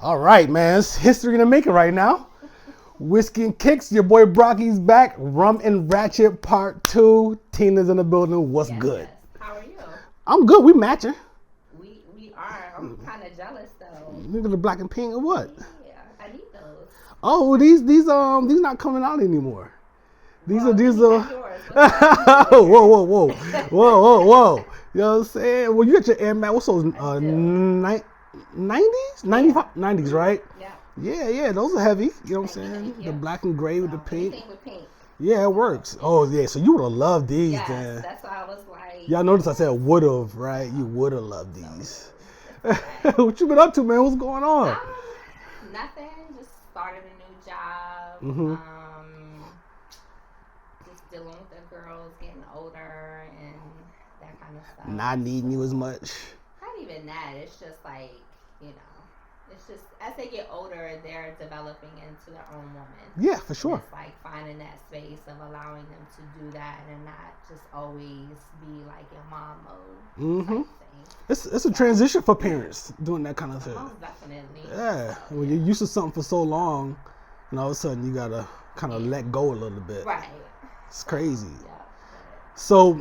All right, man. It's history in the making right now. Whiskey and Kicks, your boy Brocky's back. Rum and Ratchet Part 2. Tina's in the building. What's good? Yes. How are you? I'm good. We matching. We are. I'm kind of jealous though. Look at the black and pink or what? Yeah, I need those. Oh, these not coming out anymore. These are Yours. whoa. You know what I'm saying? Well, you got your Air Max. What's those? 90s, 90s, right? Yeah. Yeah. Those are heavy. You know what I'm saying? The black and gray with the pink. Anything with pink. Yeah, it works. Oh yeah. So you would have loved these. Yes, then. that's why I was like. Y'all notice I said would have, right? You would have loved these. What you been up to, man? What's going on? Nothing. Just started a new job. Mm-hmm. Just dealing with the girls getting older and that kind of stuff. Not needing you as much. Not even that. It's just like, it's just as they get older, they're developing into their own woman. Yeah, for sure. And it's like finding that space of allowing them to do that and not just always be like in mom mode. Mm-hmm. Type thing. It's a transition for parents doing that kind of thing. Most definitely. Yeah, when you're used to something for so long, and all of a sudden you gotta kind of let go a little bit. Right. It's crazy. Yeah. So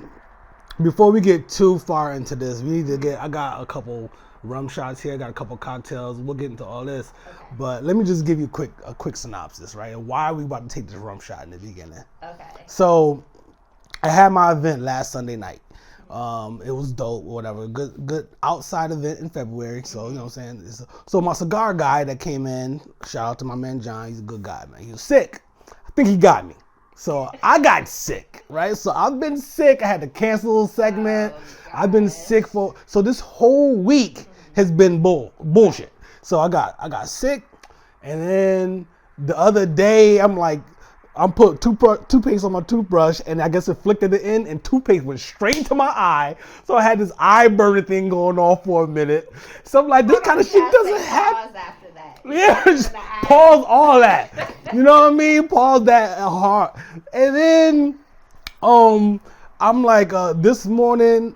before we get too far into this, we need to get. I got a couple rum shots here. I got a couple cocktails. We'll get into all this, but let me just give you a quick synopsis, right? And why are we about to take this rum shot in the beginning? Okay. So I had my event last Sunday night. It was dope, whatever. Good outside event in February. So, you know what I'm saying? So my cigar guy that came in, shout out to my man John, he's a good guy, man. He was sick. I think he got me. So I got sick, right? So I've been sick. I had to cancel a segment. I've been sick so this whole week has been bullshit. So I got sick, and then the other day I'm put toothpaste on my toothbrush, and I guess it flicked at the end, and toothpaste went straight into my eye. So I had this eye burning thing going on for a minute. So I'm like, this kind of shit doesn't happen. Pause after that. Yeah, just pause all that. You know what I mean? Pause that hard. And then, I'm like, this morning,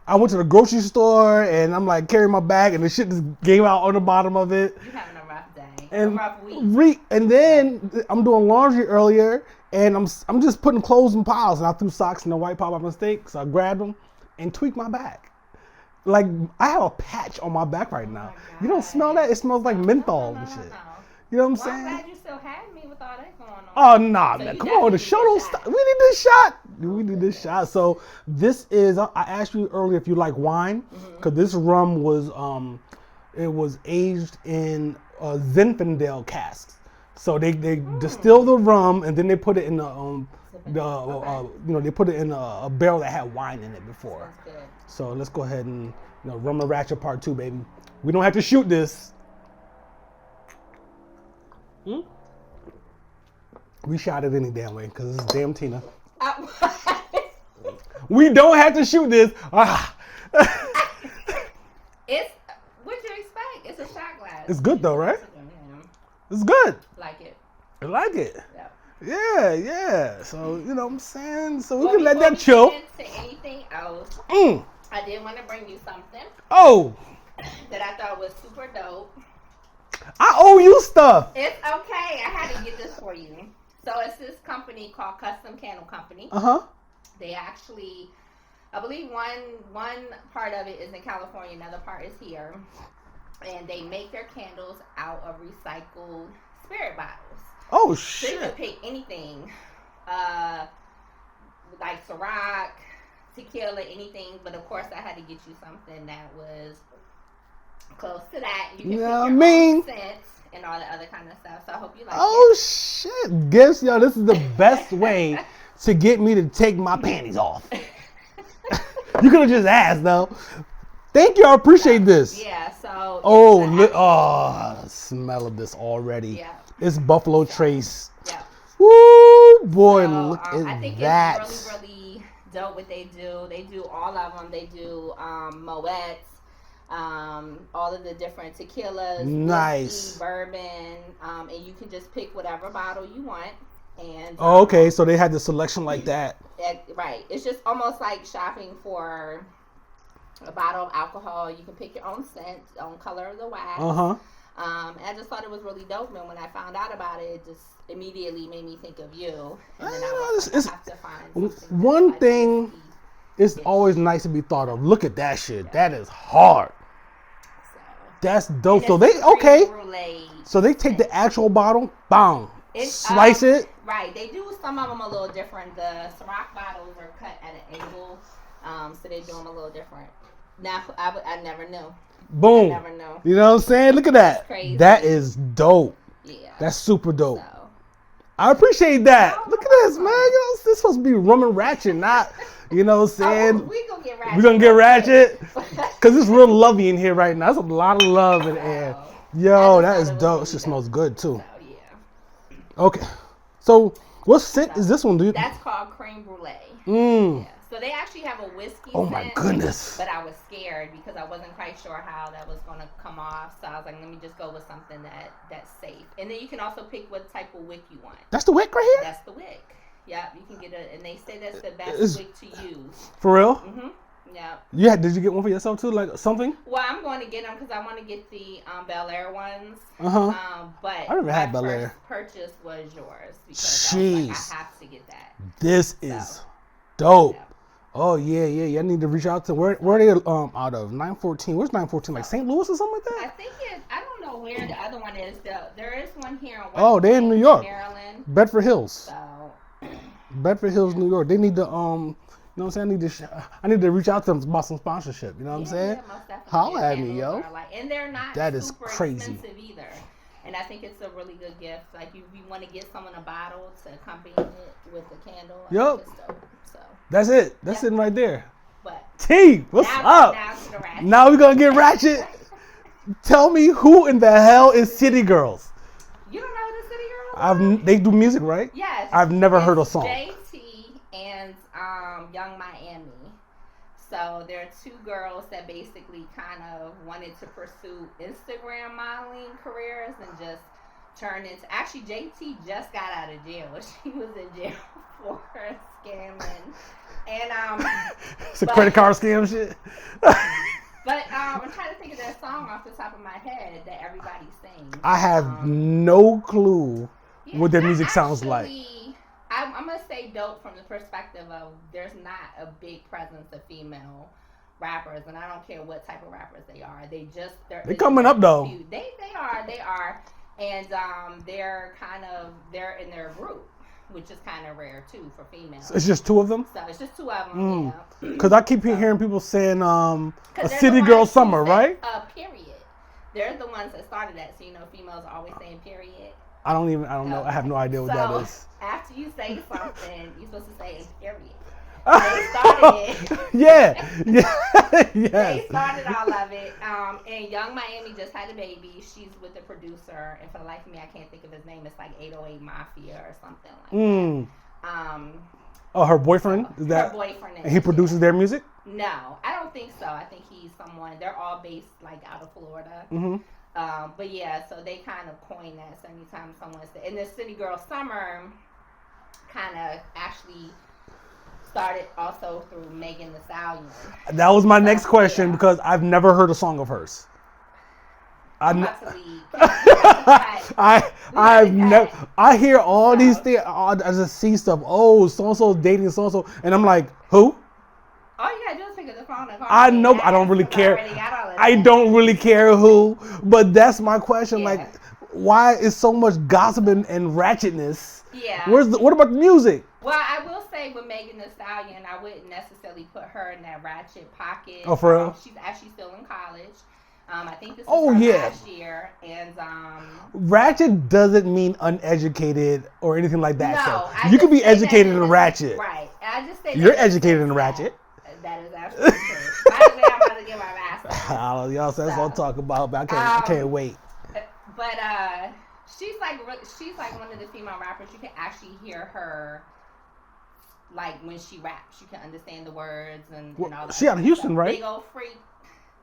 I went to the grocery store, and I'm like carrying my bag, and the shit just gave out on the bottom of it. You're having a rough day. And a rough week. And then I'm doing laundry earlier, and I'm just putting clothes in piles, and I threw socks in the white pile by mistake, so I grabbed them and tweaked my back. Like, I have a patch on my back right now. You don't smell that? It smells like menthol and shit. You know what I'm saying? I'm glad you still had me with all that going on. Oh, nah, So man. you Come on, the definitely show need don't this stop. shot. We need this shot. We need this shot. So this is, I asked you earlier if you like wine, because this rum was, it was aged in Zinfandel casks. So they distill the rum, and then they put it in they put it in a barrel that had wine in it before. That's good. So let's go ahead and, Rum and Ratchet Part 2, baby. We don't have to shoot this. We shot it any damn way, because it's damn Tina. We don't have to shoot this. It's, what'd you expect? It's a shot glass. It's good though, right? It's good. Like it. I like it. Yeah. Yeah. So, you know what I'm saying? So we can let that chill. To anything else, I did want to bring you something. Oh. That I thought was super dope. I owe you stuff. It's okay. I had to get this for you. So it's this company called Custom Candle Company. They actually, I believe one part of it is in California, another part is here. And they make their candles out of recycled spirit bottles. Oh, So you can shit. pick anything, like Ciroc, tequila, anything. But of course, I had to get you something that was close to that. You can pick your own scents and all the other kind of stuff. So I hope you like it. Oh, shit. Guess, this is the best way to get me to take my panties off. You could have just asked, though. Thank you. I appreciate this. Yeah, so. Oh, the smell of this already. Yeah. It's Buffalo Trace. Yeah. Woo, boy, So, look I at think that. it's really dope what they do. They do all of them. They do Moets, all of the different tequilas, Nice. whiskey, bourbon, and you can just pick whatever bottle you want. And Oh, okay. So they had the selection like that. right. It's just almost like shopping for a bottle of alcohol. You can pick your own scent, own color of the wax. And I just thought it was really dope, and when I found out about it, it just immediately made me think of you. And then I was like, I have to find one thing. It's always nice to be thought of. Look at that shit. Yeah. That is hard. So, that's dope. So they So they take the actual bottle, bang, slice it. Right. They do some of them a little different. The Ciroc bottles are cut at an angle, so they do them a little different. Now I never knew. Boom. I never knew. You know what I'm saying? Look at that. That's crazy. That is dope. Yeah. That's super dope. So. I appreciate that. Look at this, man. You know, this is supposed to be rum and ratchet, not. You know what I'm saying? We gonna get ratchet. We gonna get ratchet? Because it's real lovey in here right now. There's a lot of love in the air. Yo, that is dope. It just smells good, too. So, yeah. Okay. So, what scent is this one, dude? That's called creme brulee. Yeah. So, they actually have a whiskey scent. My goodness. But I was scared because I wasn't quite sure how that was going to come off. So, I was like, let me just go with something that's safe. And then you can also pick what type of wick you want. That's the wick right here? That's the wick. Yeah, you can get it, and they say that's the best wick to use. For real? Mm-hmm. Yeah. Yeah. Did you get one for yourself too, like something? Well, I'm going to get them because I want to get the Bel Air ones. But I never had Bel Air. Purchase was yours because I was like, I have to get that. This is dope. Yeah. Oh yeah. I need to reach out to where are they out of 914? Where's 914? Like St. Louis or something like that? I think I don't know where the other one is. There is one here in West they're in New York, Maryland, Bedford Hills. So. Bedford Hills, New York. They need to, you know what I'm saying? I need to reach out to them about some sponsorship. You know what I'm saying? Holla at me, yo. And they're not super expensive either. And I think it's a really good gift. Like, if you want to get someone a bottle to accompany it with a candle. Yep. So. That's it. That's it right there. But T, what's up? Now we're going to get ratchet. Tell me who in the hell is City Girls? You don't know the City Girls? They do music, right? Yes. I've never heard a song. JT and Young Miami. So there are two girls that basically kind of wanted to pursue Instagram modeling careers and just turned into. Actually, JT just got out of jail. She was in jail for scamming, and it's a credit card scam shit. But I'm trying to think of that song off the top of my head that everybody sings. I have no clue what their music sounds like. I'm going to say dope from the perspective of there's not a big presence of female rappers, and I don't care what type of rappers they are. They're coming up though. They are, and they're in their group, which is kind of rare too for females. So it's just two of them. So it's just two of them. Yeah. Because I keep hearing people saying a City Girl Summer, right? Period. They're the ones that started that. So females are always saying period. I don't know. I have no idea what that is. After you say something, you're supposed to say period. They started it. Yeah. Yes. They started all of it. And Young Miami just had a baby. She's with the producer, and for the life of me, I can't think of his name. It's like 808 Mafia or something like that. Oh, her boyfriend? Is that? Her boyfriend. And he produces their music? No, I don't think so. I think he's someone. They're all based like out of Florida. Mm-hmm. But yeah, so they kind of coined that. So anytime someone's in the City Girl Summer, kind of actually started also through Megan Thee Stallion. That was my next question because I've never heard a song of hers. I hear all these things. I just see stuff. Oh, so and so dating so and so, and I'm like, who? All you gotta do is pick up the phone and call. I know. I don't really care. I don't really care who. But that's my question. Yeah. Like, why is so much gossiping and ratchetness? Yeah. What about the music? Well, I will say with Megan Thee Stallion, I wouldn't necessarily put her in that ratchet pocket. Oh, for real? She's actually still in college. I think this is her last year, and ratchet doesn't mean uneducated or anything like that. No, so you could be educated in ratchet. Right. I just say you're educated in ratchet. That is absolutely true. By the way, I'm about to get my master's. Y'all, that's what I'm talking about. But I can't wait. But she's like one of the female rappers. You can actually hear her. Like when she raps, you can understand the words and all that. She out of Houston, right? Big old freak.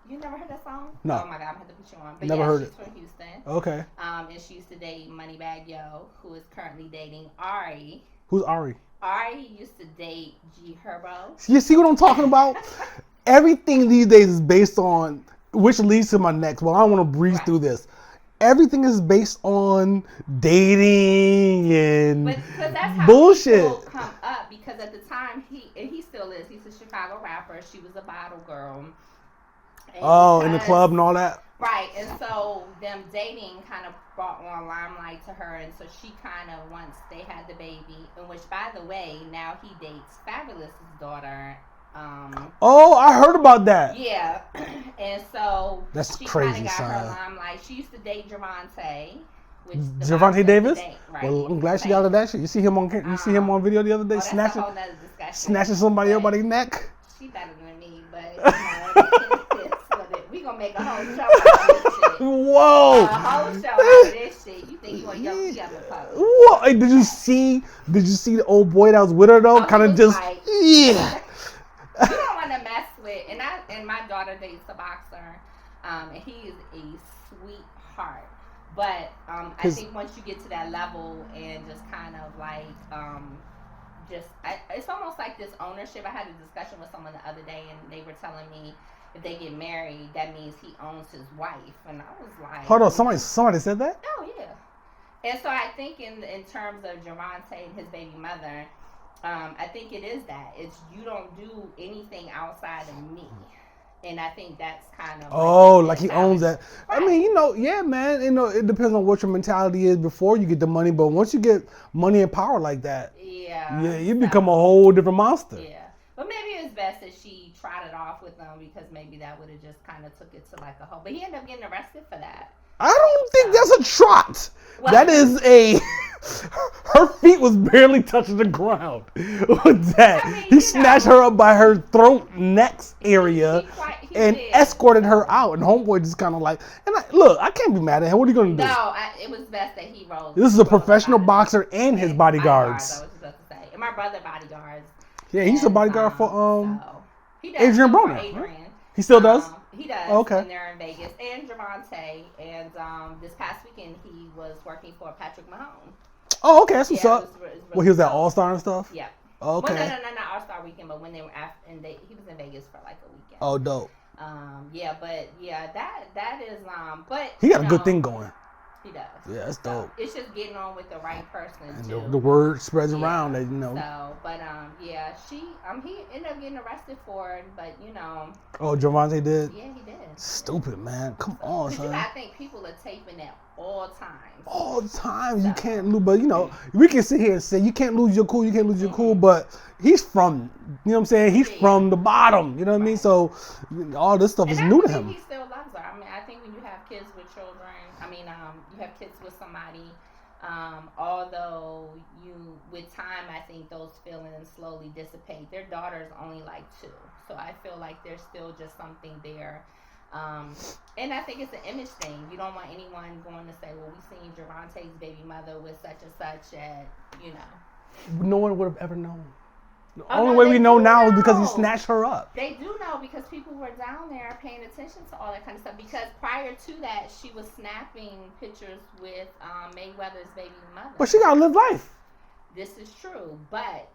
You never heard that song? No. Oh my God, I'm gonna have to put you on. But never heard she's it. From Houston. Okay. And she used to date Moneybagg Yo, who is currently dating Ari. Who's Ari? Ari used to date G Herbo. You see what I'm talking about? Everything these days is based on which leads to my next. Well, I don't want to breeze through this. everything is based on dating and because that's how bullshit. People come up because at the time he still is. He's a Chicago rapper. She was a bottle girl. In the club and all that. Right, and so them dating kind of brought on limelight to her, and so she kind of, once they had the baby, in which, by the way, now he dates Fabulous's daughter. I heard about that. Yeah, and so that's she crazy. Kind of got her limelight. She used to date Javante. Javante Davis. Right. Well, I'm glad she got out of that shit. You see him on video the other day, snatching somebody else's neck. She better than me, but we gonna make a whole show out of this shit. Whoa! A whole show out of this shit. You think you want young post? Whoa! Hey, did you see the old boy that was with her though? Kind of just like, yeah. You don't want to mess with, and my daughter dates a boxer, and he is a sweetheart. But I think once you get to that level and just kind of like it's almost like this ownership. I had a discussion with someone the other day, and they were telling me if they get married, that means he owns his wife, and I was like, hold on, somebody said that? Oh yeah. And so I think in terms of Javante and his baby mother, I think it is that. It's you don't do anything outside of me. And I think that's kind of like he owns that. Right. I mean, yeah, man. It depends on what your mentality is before you get the money, but once you get money and power like that, you become a whole different monster. Yeah. But maybe it's best that she trotted off with them because maybe that would have just kind of took it to like a whole. But he ended up getting arrested for that. I don't think that's a trot. Well, that is her feet was barely touching the ground with that. I mean, he snatched her up by her throat, neck area, and escorted her out. And homeboy just kind of like, I can't be mad at him. What are you going to do? No, it was best that he rolled. This is a professional boxer and his bodyguards. I was about to say. And my brother bodyguards. Yeah, he's a bodyguard for he does Adrian Broner. Right? He still does? He does. Okay. And they're in Vegas. And Javante. And this past weekend, he was working for Patrick Mahone. Oh, okay. That's what's up. Well, he was at All-Star and stuff? Yeah. Okay. Well, no, not All-Star weekend, but when they were he was in Vegas for like a weekend. Oh, dope. That is but he got a good thing going. He does. Yeah, that's dope. It's just getting on with the right person and too. The word spreads around that So, but he ended up getting arrested for it, but Oh, Javante did? Yeah, he did. Stupid, man. Come on, son. I think people are taping at all times. All the time. So. You can't lose, but we can sit here and say you can't lose your cool, cool, but he's from, He's from the bottom, you know what I mean? So all this stuff is new to him. He still loves her. I mean, I think when you have kids with children, you have kids with somebody, although with time, I think those feelings slowly dissipate. Their daughter's only like 2, so I feel like there's still just something there. And I think it's an image thing. You don't want anyone going to say, well, we seen Javante's baby mother with such and such at, No one would have ever known. The only way we know now is because he snatched her up. They do know because people were down there paying attention to all that kind of stuff. Because prior to that, she was snapping pictures with Mayweather's baby mother. But she gotta live life. This is true, but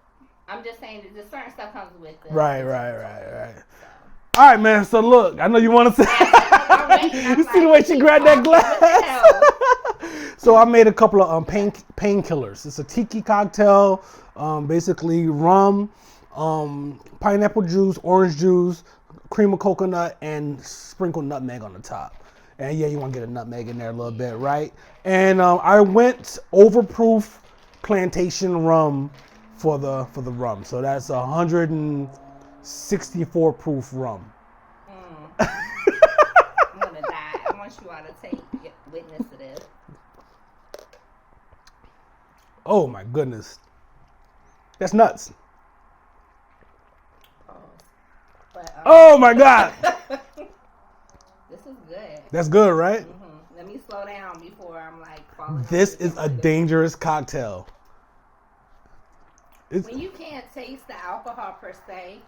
I'm just saying that there's certain stuff comes with it. Right. So. All right, man. So look, I know you want to say. You see the way she grabbed that glass. So I made a couple of painkillers. It's a tiki cocktail. Basically rum, pineapple juice, orange juice, cream of coconut, and sprinkled nutmeg on the top. And yeah, you want to get a nutmeg in there a little bit, right? And I went overproof plantation rum for the rum. So that's 164 proof rum. I'm gonna die. I want you all to take witness to this. Oh my goodness. That's nuts. Oh my God. This is good. That's good, right? Mm-hmm. Let me slow down before I'm like falling. This is a dangerous cocktail. When you can't taste the alcohol per se,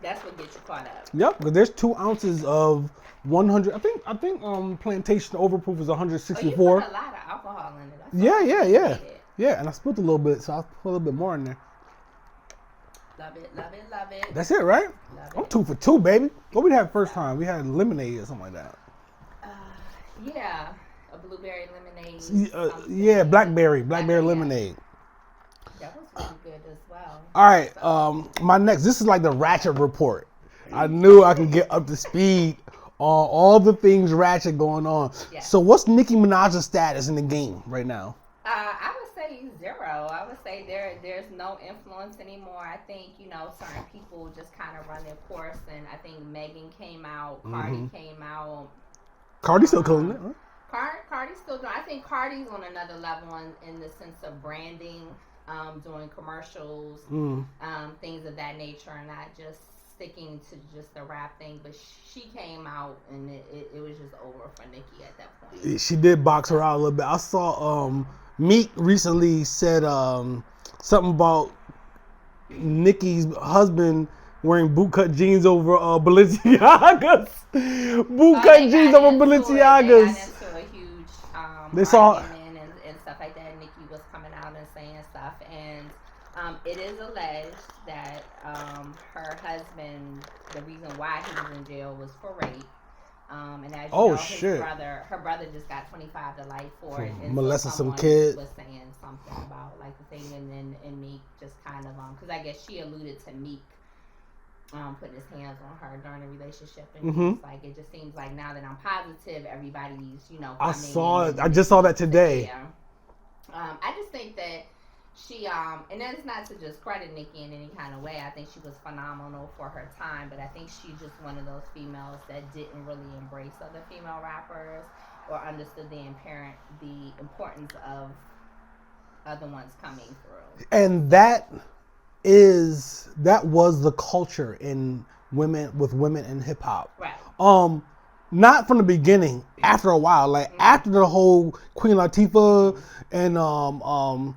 that's what gets you caught up. Yep, because there's 2 ounces of 100. I think plantation overproof is 164. You put a lot of alcohol in it. Yeah. Yeah, and I spilled a little bit, so I'll put a little bit more in there. Love it. That's it, right? I'm 2 for 2, baby. What we had first time? We had lemonade or something like that. Yeah. blueberry lemonade. Yeah, blackberry lemonade. That was really good as well. All right, my next. This is like the Ratchet report. I knew I can get up to speed on all the things Ratchet going on. Yes. So what's Nicki Minaj's status in the game right now? I would say 0. I would say there's no influence anymore. I think, certain people just kind of run their course, and I think Megan came out, Cardi came out. Cardi's still killing it, huh? Cardi's still doing. I think Cardi's on another level in the sense of branding, doing commercials, things of that nature, and not just sticking to just the rap thing. But she came out, and it was just over for Nicki at that point. She did box her out a little bit. I saw Meek recently said something about Nicki's husband wearing bootcut jeans over Balenciagas. Bootcut jeans over Balenciagas. They saw and stuff like that. Nicki was coming out and saying stuff, and it is alleged that her husband, the reason why he was in jail was for rape. And as you know, her brother just got 25 to life for it. And molesting some kid. Was saying something about like the thing, and Meek just kind of because I guess she alluded to Meek putting his hands on her during the relationship, and it's like it just seems like now that I'm positive, everybody's I saw it. I just saw that today. Yeah. I just think that she and that's not to just credit Nicki in any kind of way. I think she was phenomenal for her time, but I think she's just one of those females that didn't really embrace other female rappers or understood the importance of other ones coming through. And that was the culture in women in hip hop. Right. Not from the beginning. After a while, like after the whole Queen Latifah and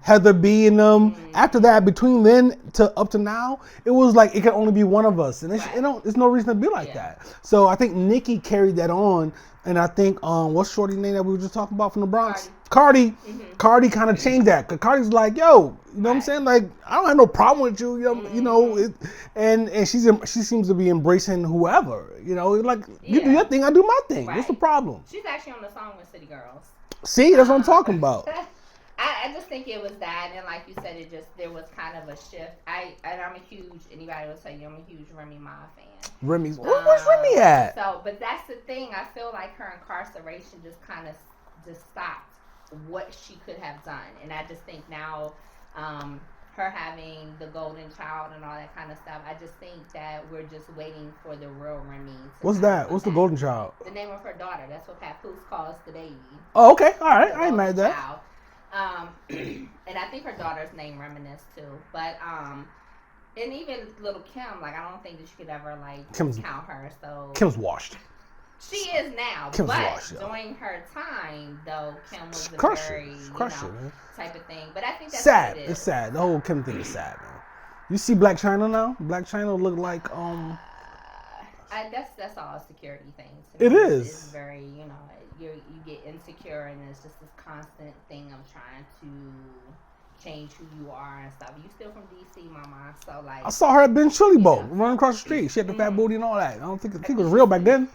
Heather B and them. After that, between then to up to now, it was like it can only be one of us, and there's no reason to be like that. So I think Nicki carried that on, and I think what's Shorty's name that we were just talking about from the Bronx? Cardi kind of changed that, because Cardi's like, yo, you know what I'm saying? Like, I don't have no problem with you, and she seems to be embracing whoever, like you do your thing, I do my thing. What's the problem? She's actually on the song with City Girls. See, that's what I'm talking about. I just think it was that, and like you said, there was kind of a shift. I'm a huge, anybody will tell you, I'm a huge Remy Ma fan. Where's Remy at? So, but that's the thing. I feel like her incarceration just kind of just stopped what she could have done, and I just think now, her having the golden child and all that kind of stuff, I just think that we're just waiting for the real Remy. What's that? What's the golden child? The name of her daughter. That's what Papoose calls the baby. Oh, okay. All right. I ain't mad at that. Child. And I think her daughter's name reminisce too. But and even little Kim, like I don't think that you could ever count her. So Kim's washed. She is now. Kim's but washed, during her time though, Kim was a very type of thing. But I think that's sad. What it is. It's sad. The whole Kim thing is sad, man. You see Black China now? Black China look like that's all a security thing. It is. It's very, you get insecure, and it's just this constant thing of trying to change who you are and stuff. You still from DC, mama? So like, I saw her at Ben Chili Boat running across the street. She had the fat booty and all that. I think it was real back then.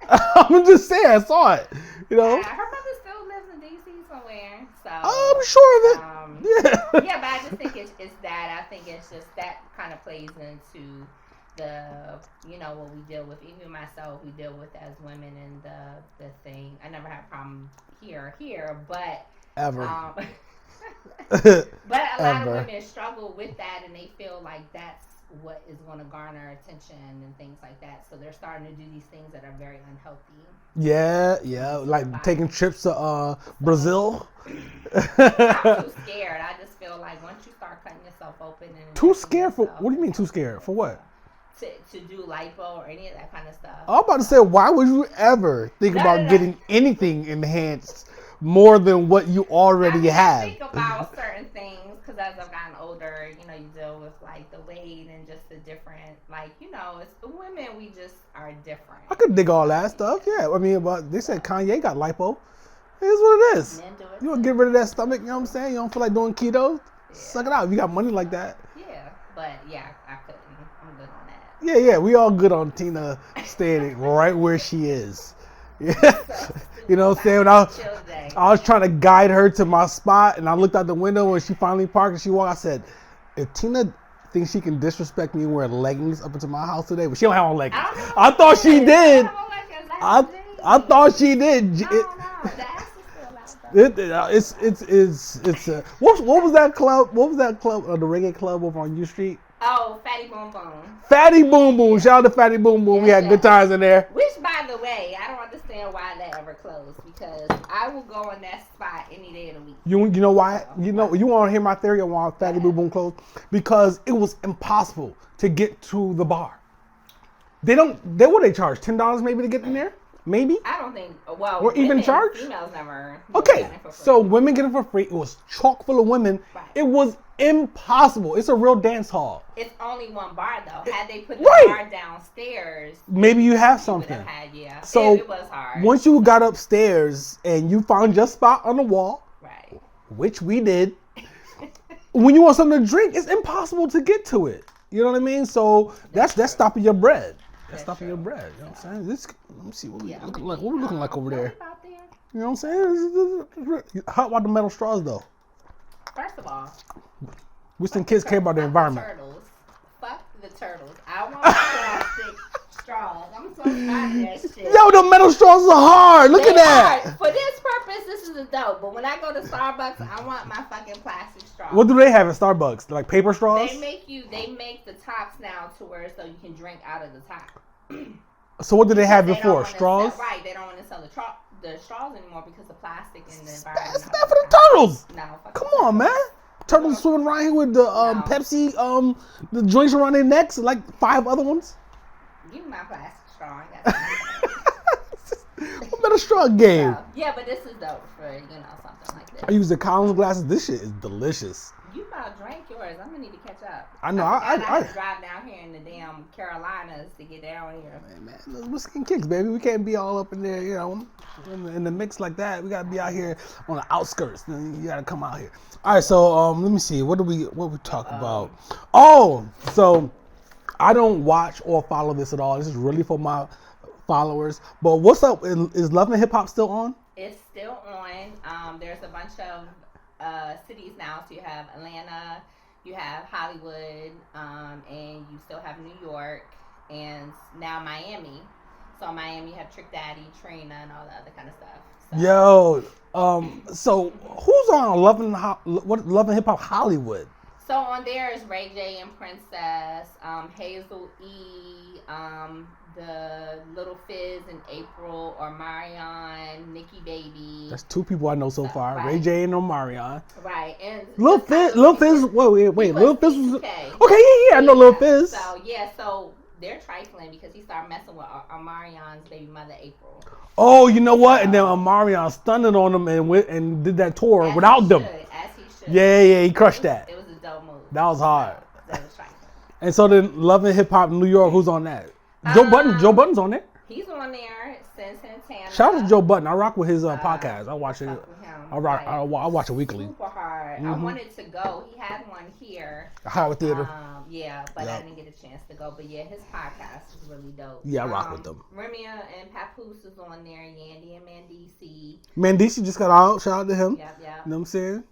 I'm just saying, I saw it. Her mother still lives in DC somewhere. So I'm sure of it. Yeah, but I just think it's that. I think it's just that kind of plays into the what we deal with. Even myself, we deal with as women, and the thing. I never had a problem here, but ever. But a lot of women struggle with that, and they feel like that's what is going to garner attention and things like that. So they're starting to do these things that are very unhealthy. Yeah, like taking trips to Brazil. I'm too scared. I just feel like once you start cutting yourself open and too scared for what do you mean too scared for what? To do lipo or any of that kind of stuff. I'm about to say, why would you ever think about getting anything enhanced more than what you already have? I think about certain things because as I've gotten older, you deal with like the weight and just the different, it's the women, we just are different. I could dig all that stuff, yeah. I mean, but they said Kanye got lipo. It is what it is. Men do it. You want to get rid of that stomach, you know what I'm saying? You don't feel like doing keto? Yeah. Suck it out if you got money like that. Yeah, but yeah, I couldn't. I'm good on that. Yeah, we all good on Tina staying right where she is. Yeah. You know what I'm saying? When I was trying to guide her to my spot, and I looked out the window when she finally parked and she walked. I said, if Tina thinks she can disrespect me and wear leggings up into my house today, but she don't have on leggings. I thought she did. I thought she did. What was that club? What was that club? The reggae club over on U Street? Oh, Fatty Boom Boom. Fatty Boom Boom. Shout out to Fatty Boom Boom. We had good times in there. Which, by the way, I don't understand why that ever closed, because I will go in that spot any day of the week. You know why? You want to hear my theory on why Fatty Boom Boom closed? Because it was impossible to get to the bar. What they charge? $10 maybe to get in there? Maybe? I don't think, well, or even charge? Females never. Okay, so women get it for free. It was chock full of women. Right. It was impossible. It's a real dance hall. It's only one bar though. Had they put the bar downstairs, maybe you have something. So it was hard. Once you got upstairs and you found your spot on the wall, right, which we did, when you want something to drink, it's impossible to get to it. You know what I mean? So that's stopping your bread. That's stopping your bread. You know what I'm saying? Let me see what we looking like. What we looking like over there? You know what I'm saying? How about the metal straws though? First of all, we think kids care about the environment. Fuck the turtles. I want plastic straws. I'm so tired of that shit. Yo, the metal straws are hard. Look at that. For this purpose, this is a dope. But when I go to Starbucks, I want my fucking plastic straws. What do they have at Starbucks? Like paper straws? They make the tops now to where so you can drink out of the top. So what did they have before? Straws? Right. They don't want to sell the straws anymore because the plastic in the environment. It's bad for the turtles. No. Come on, man. Turtles swimming around here with the Pepsi, the joints around their necks, like 5 other ones. Give me my plastic straw. What better straw game? So, yeah, but this is dope for something like this. I use the Collins glasses. This shit is delicious. You about drank yours. I'm gonna need to catch up. I know. I drive down here in the damn Carolinas to get down here. Man, whiskey and kicks, baby. We can't be all up in there, in the mix like that. We gotta be out here on the outskirts. You gotta come out here. All right, so let me see. What we talk about? Oh, so I don't watch or follow this at all. This is really for my followers. But what's up? Is Love and Hip Hop still on? It's still on. There's a bunch of cities now. So you have Atlanta, you have Hollywood, and you still have New York, and now Miami. So Miami have Trick Daddy, Trina, and all the other kind of stuff. So. Yo, so who's on Love and Hip Hop Hollywood? So on there is Ray J and Princess, Hazel E, the Little Fizz and April, Omarion, Nikki Baby. That's 2 people I know so far. Right. Ray J and Omarion. Right. And Lil Fizz. Wait. Lil Fizz was. Okay, yeah. I know Lil Fizz. So they're trifling because he started messing with Omarion's baby mother, April. Oh, you know what? And then Omarion stunned on them and did that tour without them. As he should. Yeah, he crushed that. It was a dope move. That was hard. That was trifling. And so then Love and Hip Hop New York, who's on that? Joe Budden's on there. He's on there since Santana. Shout out to Joe Budden. I rock with his podcast. I watch it. I watch it weekly. Super hard. I wanted to go. He had one here. Howard Theater. But I didn't get a chance to go. But yeah, his podcast is really dope. Yeah, I rock with them. Remia and Papoose is on there. Yandy and Mandisi. Mandisi just got out. Shout out to him. Yeah. You know what I'm saying?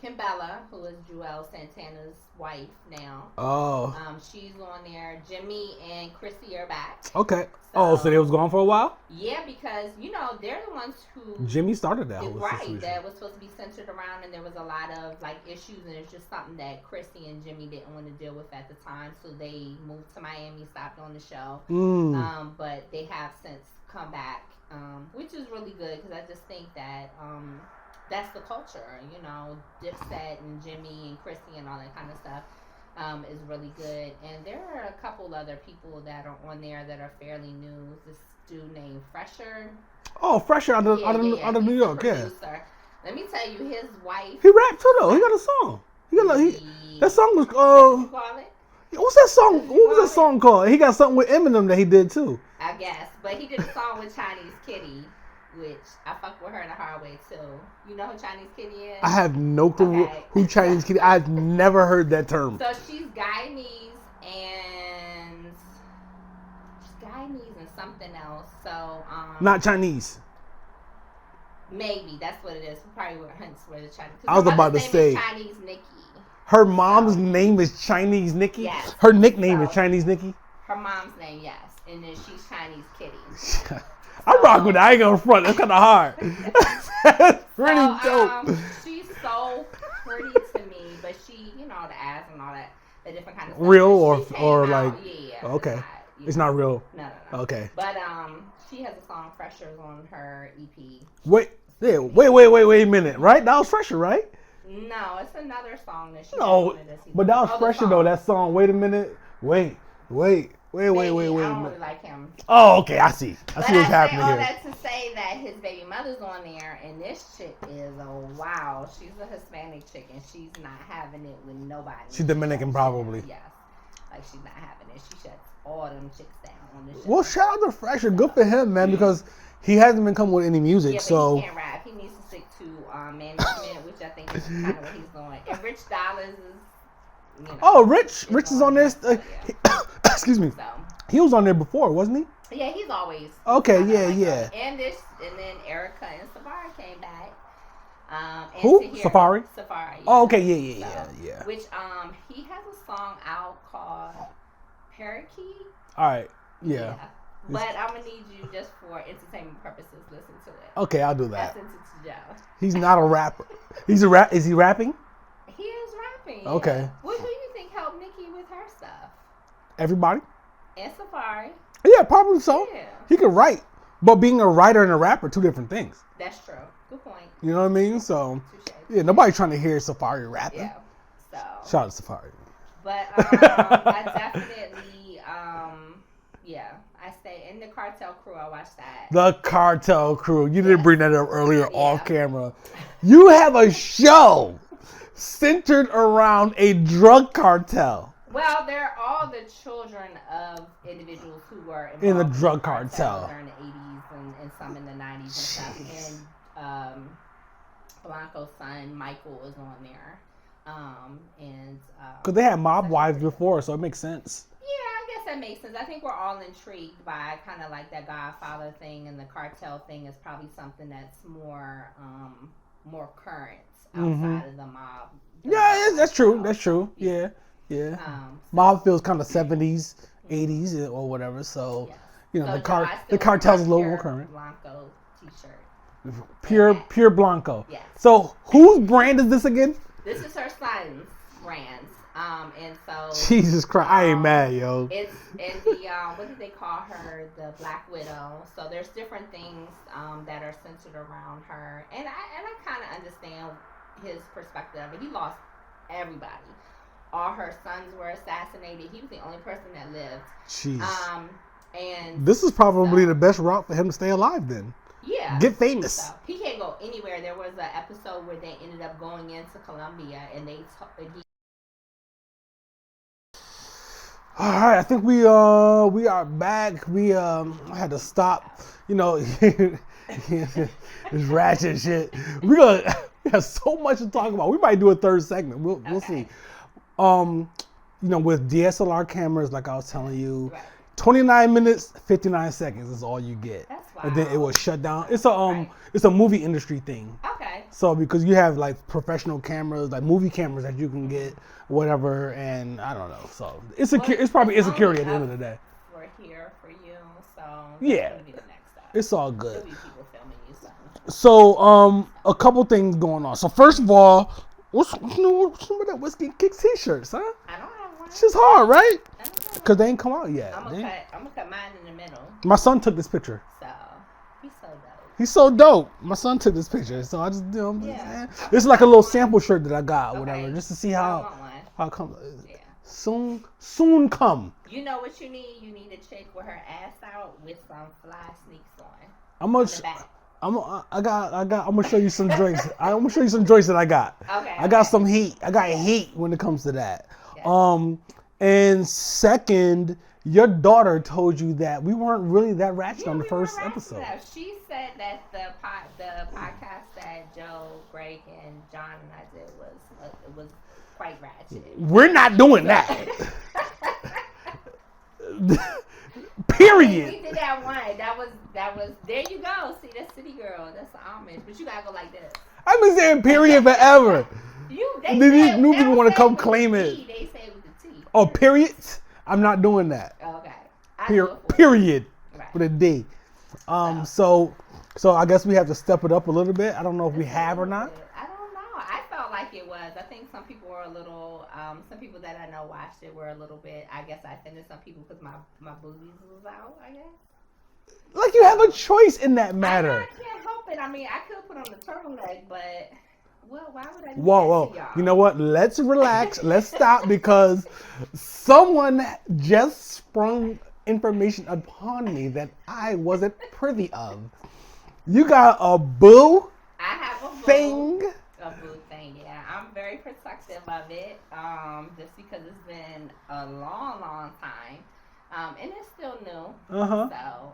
Kim Bella, who is Joel Santana's wife now. Oh. She's on there. Jimmy and Chrissy are back. Okay. So they was gone for a while? Yeah, because, they're the ones who... Jimmy started that whole situation. That was supposed to be centered around, and there was a lot of, issues, and it's just something that Chrissy and Jimmy didn't want to deal with at the time, so they moved to Miami, stopped on the show. But they have since come back, which is really good, because I just think that... that's the culture, Dipset and Jimmy and Chrissy and all that kind of stuff is really good. And there are a couple other people that are on there that are fairly new. This dude named Fresher. Oh, Fresher out of New York, yeah. Let me tell you, his wife. He rapped too, though. He got a song. That song was. What you call it? What's that song? What was that song called? He got something with Eminem that he did too. I guess, but he did a song with Chinese Kitty. Which I fuck with her in a hard way too. You know who Chinese Kitty is? I have no clue who Chinese Kitty. I've never heard that term. So she's Guyanese and something else. So not Chinese. Maybe that's what it is. Probably hints where the Chinese. I was about to say Chinese Nikki. Her mom's name is Chinese Nikki. Yes. Her nickname is Chinese Nikki. Her mom's name, yes, and then she's Chinese Kitty. I rock with that. I ain't gonna front. That's kind of hard. That's pretty dope. She's so pretty to me, but she, the ass and all that, the different kind of stuff. Real or like? Yeah. Okay. It's not real. No. Okay. But she has a song "Freshers" on her EP. Wait a minute. Right? That was Fresher, right? No, it's another song that she. No, but that was Fresher though. That song. Wait a minute. Wait. I don't really like him. Oh, okay. I see what's happening here. All that to say that his baby mother's on there, and this chick is wow. She's a Hispanic chick, and she's not having it with nobody. She's Dominican, probably. Yes, like she's not having it. She shuts all them chicks down on this. Well, shout out to Fresher. Good for him, man, because he hasn't been coming with any music. Yeah, but so he can't rap. He needs to stick to management, which I think is kind of what he's doing. And Rich Dollars is. Rich is on this. Excuse me. So, he was on there before, wasn't he? Yeah, he's always. Okay, yeah. And then Erica and Safari came back. And who? Tahira, Safari. Yeah. Oh, okay, yeah. Which he has a song out called Parakeet. All right, yeah. But I'm gonna need you just for entertainment purposes. Listen to it. Okay, I'll do that. I sent it to Joe. He's not a rapper. He's a rap. Is he rapping? He is rapping. Okay. Yeah. What do you think helped Nikki with her stuff? Everybody. And Safari. Yeah, probably so. Yeah. He could write, but being a writer and a rapper, two different things. That's true. Good point. You know what I mean? So, yeah, nobody's trying to hear Safari rapping. Yeah. So. Shout out to Safari. But I definitely, I stay in the Cartel Crew. I watched that. The Cartel Crew. You didn't bring that up earlier off camera. You have a show centered around a drug cartel. Well, they're all the children of individuals who were involved in the drug cartel during the 80s and some in the 90s and stuff. And Blanco's son, Michael, is on there. Because they had mob wives before, so it makes sense. Yeah, I guess that makes sense. I think we're all intrigued by kind of like that Godfather thing, and the cartel thing is probably something that's more current outside of the mob. Yeah, that's true. That's true. Yeah. Mob feels kind of 70s, 80s, or whatever. So, the cartel's a little more current. Blanco t-shirt. Pure Blanco. Yes. So, whose brand is this again? This is her son's brand. And so Jesus Christ, I ain't mad, yo. It's in the what did they call her? The Black Widow. So there's different things that are centered around her, and I kind of understand his perspective. He lost everybody. All her sons were assassinated. He was the only person that lived. Jeez. And this is probably the best route for him to stay alive. Then. Yeah. Get famous. So he can't go anywhere. There was an episode where they ended up going into Colombia, and All right, I think we are back. We had to stop, this Ratchet shit. We have so much to talk about. We might do a third segment. We'll see. With DSLR cameras, like I was telling you, right. 29 minutes, 59 seconds is all you get. That's wild. And then it will shut down. It's a movie industry thing. Okay. So because you have like professional cameras, like movie cameras that you can get, whatever, and I don't know. So it's probably insecurity at the end of the day. We're here for you, so yeah. Gonna be the next step. It's all good. There'll be people filming you something. So a couple things going on. So first of all, what's some of that Whiskey Kicks t-shirts, huh? I don't have one. It's just hard, right? Because they ain't come out yet. I'm gonna cut mine in the middle. My son took this picture. So he's so dope. He's so dope. My son took this picture, so I just this is like a little sample shirt that I got, whatever, just to see how it comes. Yeah. Soon come. You know what you need? You need a chick with her ass out with some fly sneaks on. I'm gonna show you some drinks. I'm gonna show you some drinks that I got. Okay. I got some heat. I got heat when it comes to that. Okay. And second, your daughter told you that we weren't really that ratchet on the first episode. Enough. She said that the podcast that Joe, Greg, and John and I did was quite ratchet. We're not doing that. Period. We did that one. That was. There you go. See, that's city girl. That's the Amish. But you gotta go like this. I've been saying period forever. These new people want to come claim it. They say it with the T. Oh, period. I'm not doing that. Okay. Period. Right. With a D. So I guess we have to step it up a little bit. I don't know if we have or not. I don't know. I felt like it was. I think some people were a little. Some people that I know watched it were a little bit. I guess I offended some people because my boobies was out. I guess. Like you have a choice in that matter. I can't help it. I mean, I could put on the turtleneck, but well, why would I do whoa. that to y'all? You know what? Let's relax. Let's stop because someone just sprung information upon me that I wasn't privy of. You got a boo? I have a boo thing. A boo thing, yeah. I'm very protective of it. Just because it's been a long time. And it's still new. Uh-huh. So,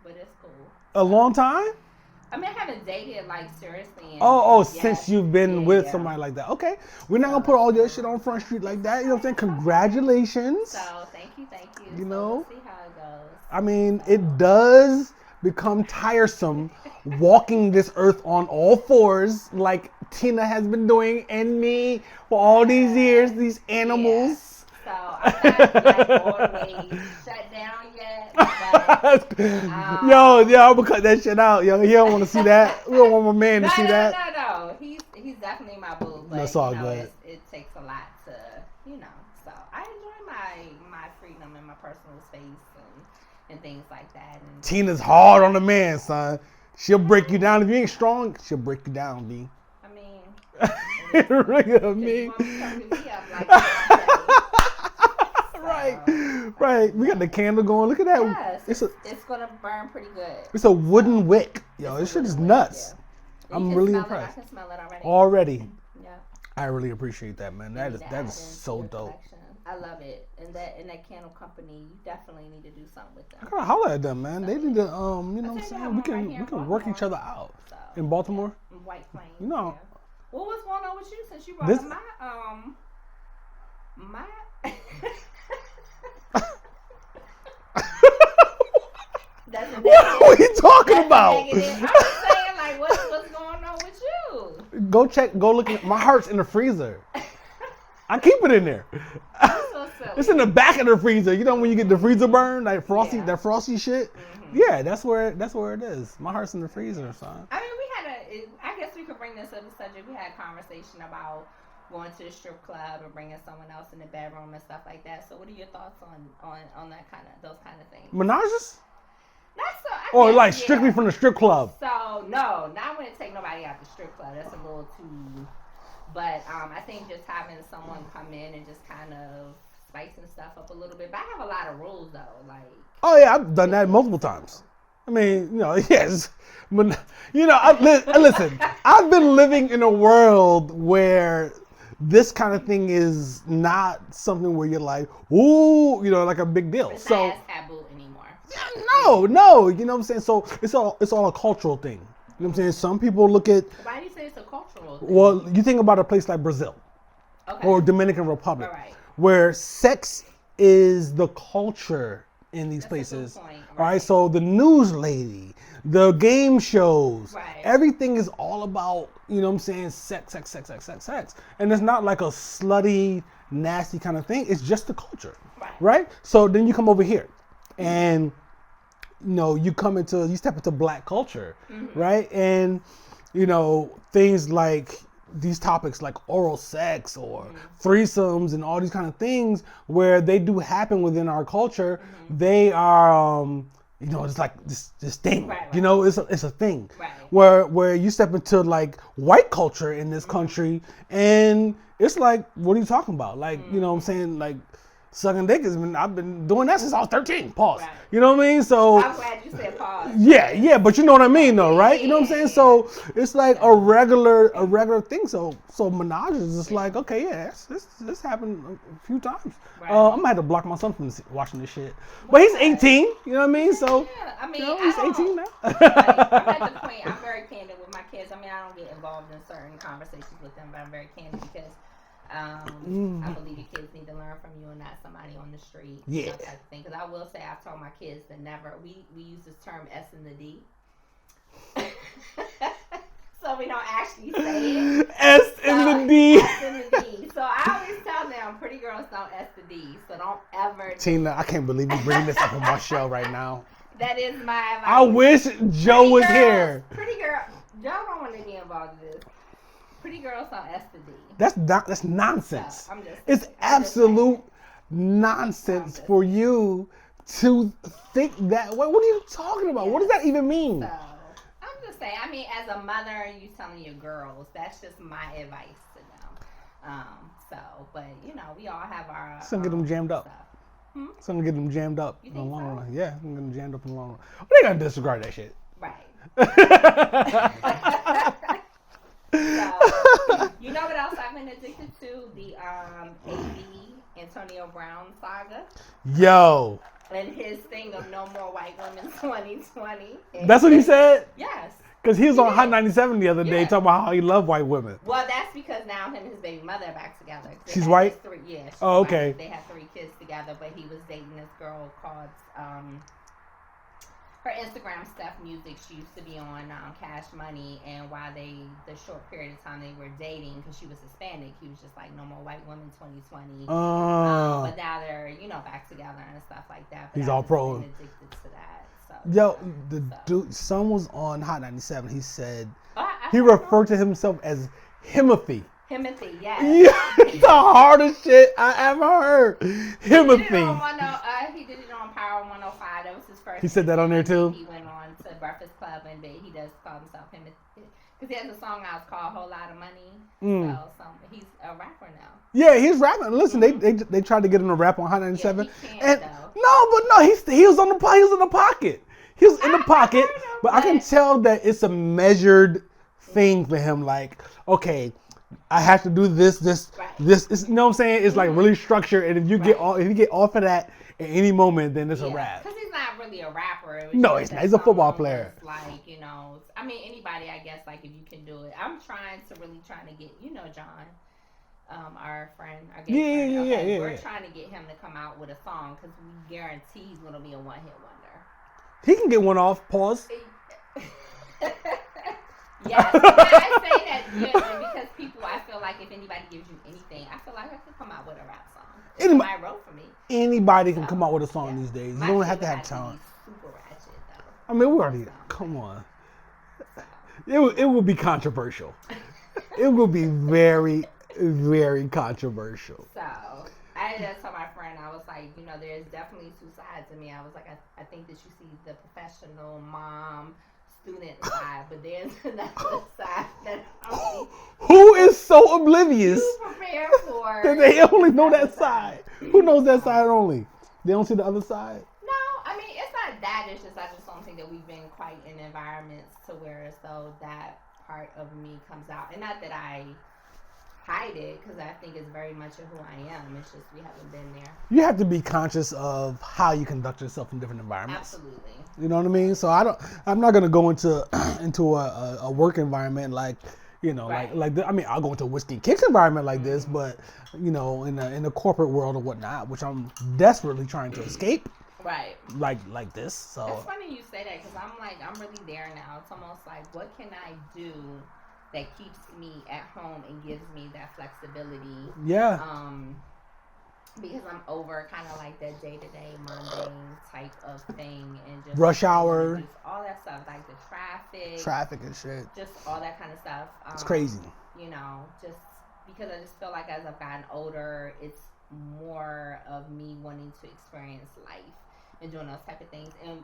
but it's cool. A long time? I mean, I haven't dated like seriously. Since you've been with somebody like that. Okay. We're not gonna put all your shit on Front Street like that. You know what I'm saying? Congratulations. So thank you. You know? We'll see how it goes. I mean, it does become tiresome walking this earth on all fours like Tina has been doing and me for all these years, these animals. So I'm not like all the way shut down yet. But, yo, I'm gonna cut that shit out. Yo, he don't want to see that. We don't want my man to see that. No. He's definitely my boo. But that's all good. It takes a lot to, So I enjoy my freedom and my personal space and things like that. And Tina's hard on the man, son. She'll break you down if you ain't strong. She'll break you down, B. I mean, Right. We got the candle going. Look at that. Yes, it's gonna burn pretty good. It's a wooden wick. Yo, this shit is nuts. Yeah. I'm really impressed. I can smell it Already. Yeah. I really appreciate that, man. That is so dope. I love it. And that candle company, you definitely need to do something with them. I gotta holler at them, man. They need to, you know what I'm saying? We can work each other out. So, in Baltimore? In White Plains. You know. Yeah. Well, what's going on with you since you brought up my What are you talking about? I'm just saying, like, what's going on with you? Go look at my heart's in the freezer. I keep it in there. So it's in the back of the freezer. You know when you get the freezer burn, that frosty shit? Mm-hmm. Yeah, that's where it is. My heart's in the freezer, son. I mean, I guess we could bring this up a subject. We had a conversation about going to the strip club and bringing someone else in the bedroom and stuff like that. So what are your thoughts on that those kind of things? Menages? Or strictly from the strip club? So no, not when it take nobody out the strip club. That's a little too. But I think just having someone come in and just kind of spicing stuff up a little bit. But I have a lot of rules though, like. Oh yeah, I've done that multiple times. I mean, yes, but listen. I've been living in a world where this kind of thing is not something where you're like, ooh, like a big deal. It's so not as taboo anymore. No, you know what I'm saying. So it's all a cultural thing. You know what I'm saying? Some people look at. Why do you say it's a cultural thing? Well, you think about a place like Brazil, or Dominican Republic, where sex is the culture in these places. All right, so the news lady, the game shows, everything is all about, you know what I'm saying, sex. And it's not like a slutty, nasty kind of thing. It's just the culture, right? So then you come over here and, you step into black culture, right? And, things like these topics like oral sex or threesomes and all these kind of things where they do happen within our culture, they are, it's like this thing, it's a thing where you step into like white culture in this country and it's like, what are you talking about? Like, you know what I'm saying? Like, sucking dick I've been doing that since I was 13. Pause. You know what I mean? So I'm glad you said pause. Yeah, but you know what I mean though, right? You know what I'm saying? So it's like a regular thing. So menage is just like, okay, yeah, this happened a few times. I'm gonna have to block my son from watching this shit. But he's 18, you know what I mean? So I mean, he's 18 now. I'm at the point, I'm very candid with my kids. I mean, I don't get involved in certain conversations with them, but I'm very candid because I believe your kids need to learn from you and not somebody on the street. Yeah. That type of thing. Because I will say, I've told my kids to never. We use this term S and the D. So we don't actually say it. S in the D. S in the D. So I always tell them, pretty girls don't S the D. So don't ever. Tina, I can't believe you bringing this up on my show right now. That is my advice. I wish Joe was here. Pretty girl, y'all don't want to be involved in this. Pretty girls don't S the D. That's nonsense. No, it's absolute nonsense for you to think that way. What are you talking about? Yes. What does that even mean? So, I'm just saying, I mean, as a mother, you telling your girls, that's just my advice to them. But, you know, we all have our gonna get them jammed up. Stuff. Gonna get them jammed up in the long so? run. Yeah, I'm gonna get them jammed up in the long run. Well, they gotta disregard that shit. Right. So, you know what else I've been addicted to? The AD Antonio Brown saga. Yo. And his thing of no more white women 2020. That's what he said? Yes. Because he was on Hot 97 the other day talking about how he loved white women. Well, that's because now him and his baby mother are back together. She's white? She's okay. White. They had 3 kids together, but he was dating this girl called... her Instagram stuff music, she used to be on Cash Money, and while the short period of time they were dating, because she was Hispanic, he was just like, no more white women 2020. But now they're, you know, back together and stuff like that. But he's all pro. Addicted to that. So, yo, dude, son was on Hot 97. He said, he referred to himself as Himothy. Himothy, yes. Yeah, it's the hardest shit I ever heard. Himothy. He did it on Power 105. That was his first. He said that on there too? He went on to Breakfast Club, and he does call himself Himothy. Because he has a song out called Whole Lot of Money. So he's a rapper now. Yeah, he's rapping. Listen, they tried to get him to rap on Hot 97. Yeah, he can't, he was in the pocket. He was in the pocket, but I can tell that it's a measured thing for him. Like, okay, I have to do this. It's, you know what I'm saying? It's like really structured, and if you get off of that at any moment, then it's a rap. Because he's not really a rapper. No, he's not. He's a football player. Like, you know, I mean, anybody, I guess, like, if you can do it. I'm trying to get, you know, John, our friend, our gay friend. We're trying to get him to come out with a song because we guarantee he's going to be a one-hit wonder. He can get one off. Pause. Yes, I say that because people, I feel like if anybody gives you anything, I feel like I could come out with a rap song. Somebody wrote for me. Anybody can come out with a song these days. You don't have to have talent. Super ratchet, though. I mean, we already, come on. It will be controversial. It will be very, very controversial. So, I just told my friend, I was like, you know, there's definitely 2 sides to me. I was like, I think that you see the professional mom, student side, but there's another side that who is so oblivious prepare for that they only know that side. Who knows that side only? They don't see the other side? No, I mean, it's not that. It's just, I just don't think that we've been quite in environments to where as though that part of me comes out. And not that I hide it, because I think it's very much of who I am. It's just we haven't been there. You have to be conscious of how you conduct yourself in different environments. Absolutely. You know what I mean? So I'm not gonna go into a work environment like, you know, right. I mean, I'll go into a Whiskey Kicks environment like this, but you know, in the corporate world or whatnot, which I'm desperately trying to escape. Right. Like this. So it's funny you say that, because I'm really there now. It's almost like, what can I do that keeps me at home and gives me that flexibility? Yeah. Because I'm over kind of like that day-to-day mundane type of thing, and just rush hour, just all that stuff, like the traffic and shit, just all that kind of stuff. It's crazy. You know, just because I just feel like as I've gotten older, it's more of me wanting to experience life and doing those type of things. And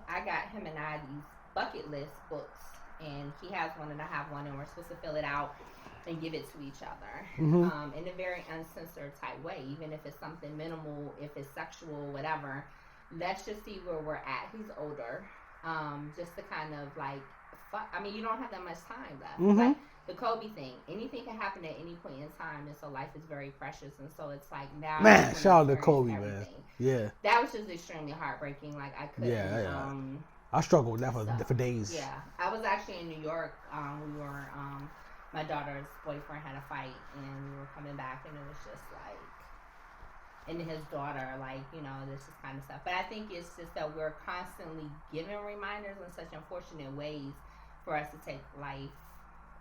I got him and I these bucket list books, and he has one and I have one, and we're supposed to fill it out and give it to each other in a very uncensored type way, even if it's something minimal, if it's sexual, whatever. Let's just see where we're at. He's older, just to kind of like, I mean, you don't have that much time left. Like the Kobe thing, anything can happen at any point in time, and so life is very precious. And so it's like now, man, shout out to Kobe, everything. Man. Yeah, that was just extremely heartbreaking. Like I couldn't. Yeah. I struggled with that for days. Yeah, I was actually in New York. We were my daughter's boyfriend had a fight, and we were coming back, and it was just like, and his daughter, like, you know, this is kind of stuff. But I think it's just that we're constantly giving reminders in such unfortunate ways for us to take life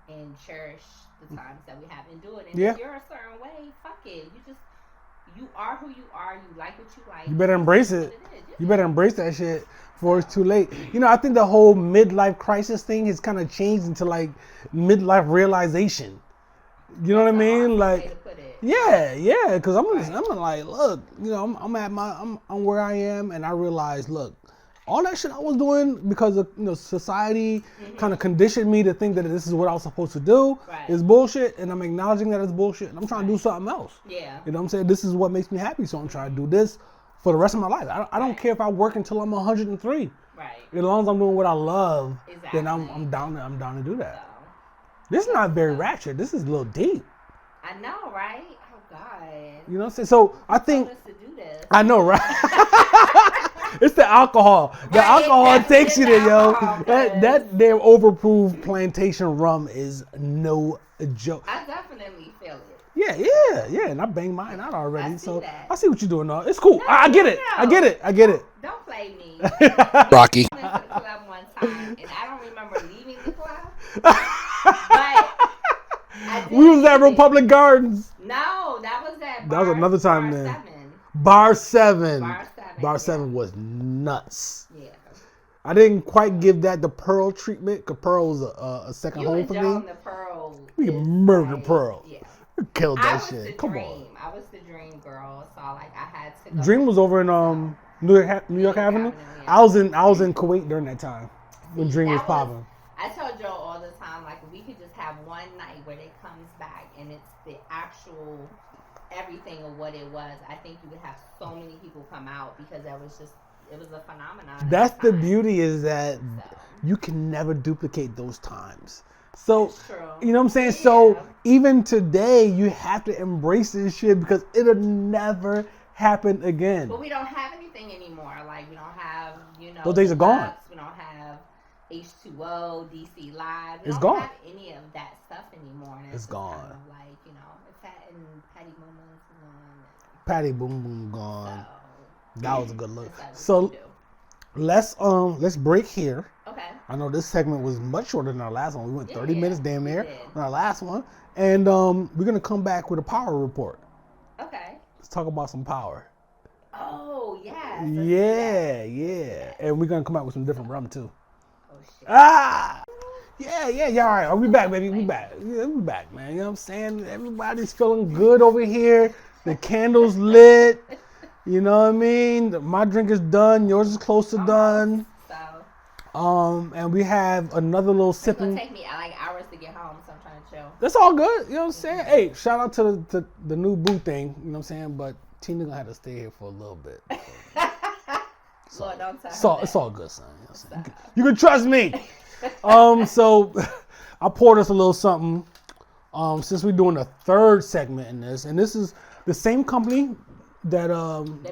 and cherish the times that we have and do it. And if you're a certain way, fuck it. You are who you are. You like what you like. You better embrace it. You better embrace that shit before it's too late. You know, I think the whole midlife crisis thing has kind of changed into like midlife realization. You know what I mean? Like, yeah. Because I'm like, look, you know, I'm where I am, and I realize, look, all that shit I was doing because of, you know, society kind of conditioned me to think that this is what I was supposed to do is bullshit, and I'm acknowledging that it's bullshit, and I'm trying to do something else. Yeah. You know what I'm saying? This is what makes me happy, so I'm trying to do this for the rest of my life. I don't care if I work until I'm 103. Right. As long as I'm doing what I love, then I'm down to do that. So, this is not very ratchet. This is a little deep. I know, right? Oh God. You know what I'm saying? So I think to do this. I know, right? It's the alcohol. The alcohol takes you there, yo. That damn overproof plantation rum is no joke. I definitely feel it. Yeah. And I banged mine out already. I see what you're doing now. It's cool. I get it. I get it. Don't play me. Rocky. I went to the club one time, and I don't remember leaving the club. But we was at Republic Gardens. No, that was at That was another time, Bar man. 7. Bar 7. Bar 7 yeah. was nuts. Yeah. I didn't quite give that the Pearl treatment, because Pearl was a second home for me. The Pearl. We murdered Pearl. Yeah. Killed that shit. Come on. I was the dream girl, so like I had to go. Dream was over in New York Avenue. Yeah. I was in Kuwait during that time when Dream was popping. I tell Joe all the time, like, if we could just have one night where it comes back and it's the actual everything of what it was, I think you would have so many people come out, because it was a phenomenon. That's the beauty, is that you can never duplicate those times. So, you know what I'm saying? Yeah. So even today, you have to embrace this shit, because it'll never happen again. But we don't have anything anymore. Like, we don't have, you know, those days are gone. We don't have H2O, DC Live. We it's don't gone. have any of that stuff anymore. And it's gone. Kind of like, you know, Patty Boom Boom's gone. Patty Boom Boom gone. So, that was a good look. So let's break here. Okay. I know this segment was much shorter than our last one. We went 30 minutes damn near on our last one. And we're gonna come back with a power report. Okay. Let's talk about some power. Oh yeah. Yeah. And we're gonna come out with some different rum too. Oh shit. Yeah. All right, are we back, baby? We back. Yeah, we back, man. You know what I'm saying? Everybody's feeling good over here. The candle's lit. You know what I mean? My drink is done. Yours is close to done. So. And we have another little sipping. It's gonna take me like hours to get home, so I'm trying to chill. That's all good. You know what I'm saying? Hey, shout out to the new boo thing. You know what I'm saying? But Tina gonna have to stay here for a little bit. Lord, don't tell her it's all good, son. You know what I'm saying? You can trust me. So I poured us a little something. Since we're doing the third segment in this, and this is the same company that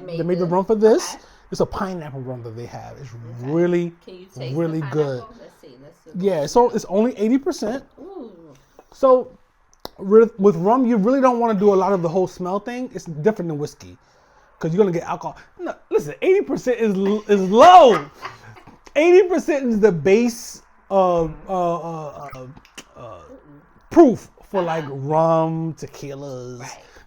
made the rum for this. Okay. It's a pineapple rum that they have. It's really, really good. Let's see. Yeah, so it's only 80%. Ooh. So with rum, you really don't want to do a lot of the whole smell thing. It's different than whiskey, because you're gonna get alcohol. No, listen, 80% is low. 80% is the base proof for like rum, tequilas,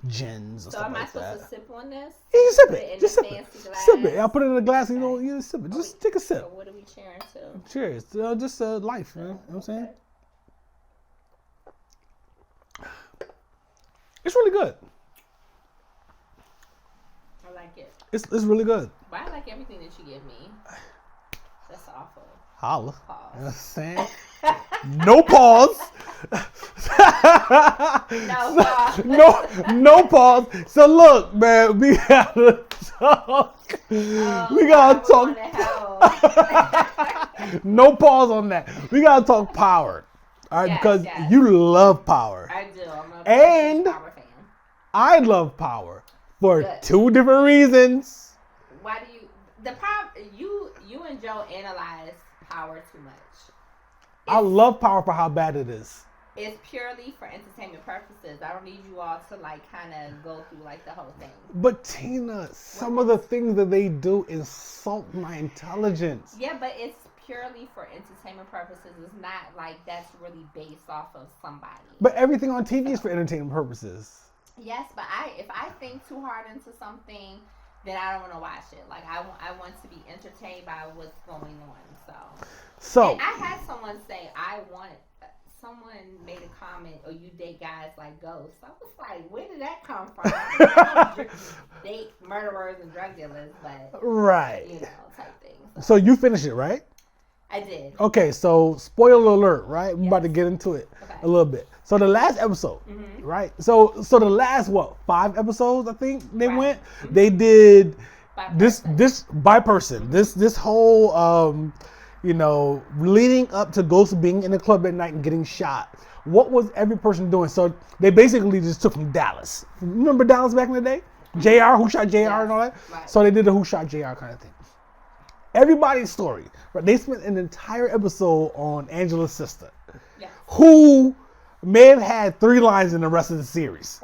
gins, and stuff like that. So am I supposed to sip on this? Yeah, you sip it. Just sip it. Sip it. I'll put it in a glass. You know, you sip it. Just take a sip. So what are we cheering to? Cheers. Just life, man. You know what I'm saying? It's really good. I like it. It's really good. But I like everything that you give me. That's awful. Holla. Pause. You know what I'm saying? No pause. No pause. So look, man, we gotta talk. We gotta talk. No pause on that. We gotta talk power. All right, because you love power. I do. I'm a Power fan. I love power for two different reasons. Why do the power? You and Joe analyze power too much. I love power for how bad it is. It's purely for entertainment purposes. I don't need you all to like kind of go through like the whole thing. But Tina, some of the things that they do insult my intelligence. Yeah, but it's purely for entertainment purposes. It's not like that's really based off of somebody. But everything on TV is for entertainment purposes. Yes, but if I think too hard into something, then I don't want to watch it. Like I want to be entertained by what's going on. So and I had someone say someone made a comment, or you date guys like ghosts. I was like, where did that come from? I don't date murderers and drug dealers, but right, type thing. So you finished it, right? I did. Okay, so spoiler alert, right? We're about to get into it a little bit. So the last episode, right? So the last 5 episodes I think they went. They did this by person. This whole leading up to Ghost being in the club at night and getting shot. What was every person doing? So they basically just took from Dallas. Remember Dallas back in the day? JR, who shot JR and all that? Right. So they did a who shot JR kind of thing. Everybody's story. Right? They spent an entire episode on Angela's sister, who may have had 3 lines in the rest of the series.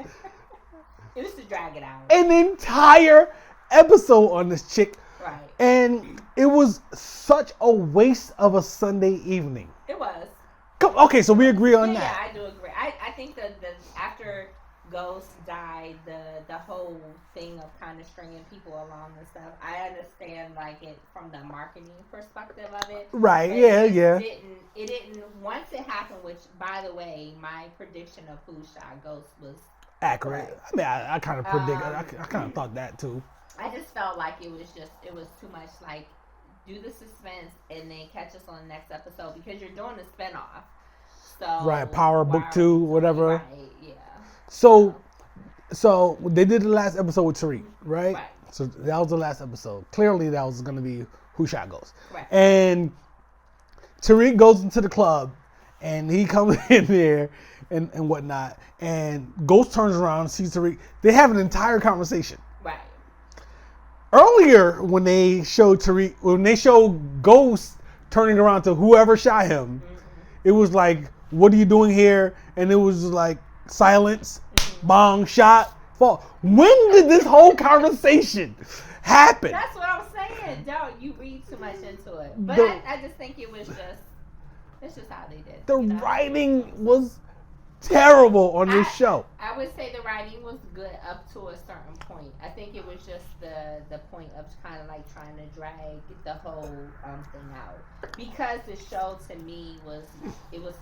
It was to drag it out. An entire episode on this chick. Right. And it was such a waste of a Sunday evening. It was. Okay, so we agree on that. Yeah, I do agree. I think that after Ghost died, the whole thing of kind of stringing people along and stuff, I understand like it from the marketing perspective of it. Right, but yeah. It didn't, once it happened, which by the way, my prediction of who shot Ghost was accurate. correct. I mean, I kind of predicted, I kind of thought that too. I just felt like it was too much like, do the suspense and then catch us on the next episode because you're doing a spinoff. So right, Power Book 2, whatever. Right, yeah. So they did the last episode with Tariq, right? So that was the last episode. Clearly that was going to be Who Shot Ghost. Right. And Tariq goes into the club and he comes in there and whatnot. And Ghost turns around, sees Tariq. They have an entire conversation. Right. Earlier when they showed Ghost turning around to whoever shot him, it was like, what are you doing here? And it was like silence, bong, shot, fall. When did this whole conversation happen? That's what I'm saying. Don't you read too much into it. But I just think it's just how they did it. The writing was terrible on this show. I would say the writing was good up to a certain point. I think it was just the point of kind of like trying to drag the whole thing out. Because the show to me was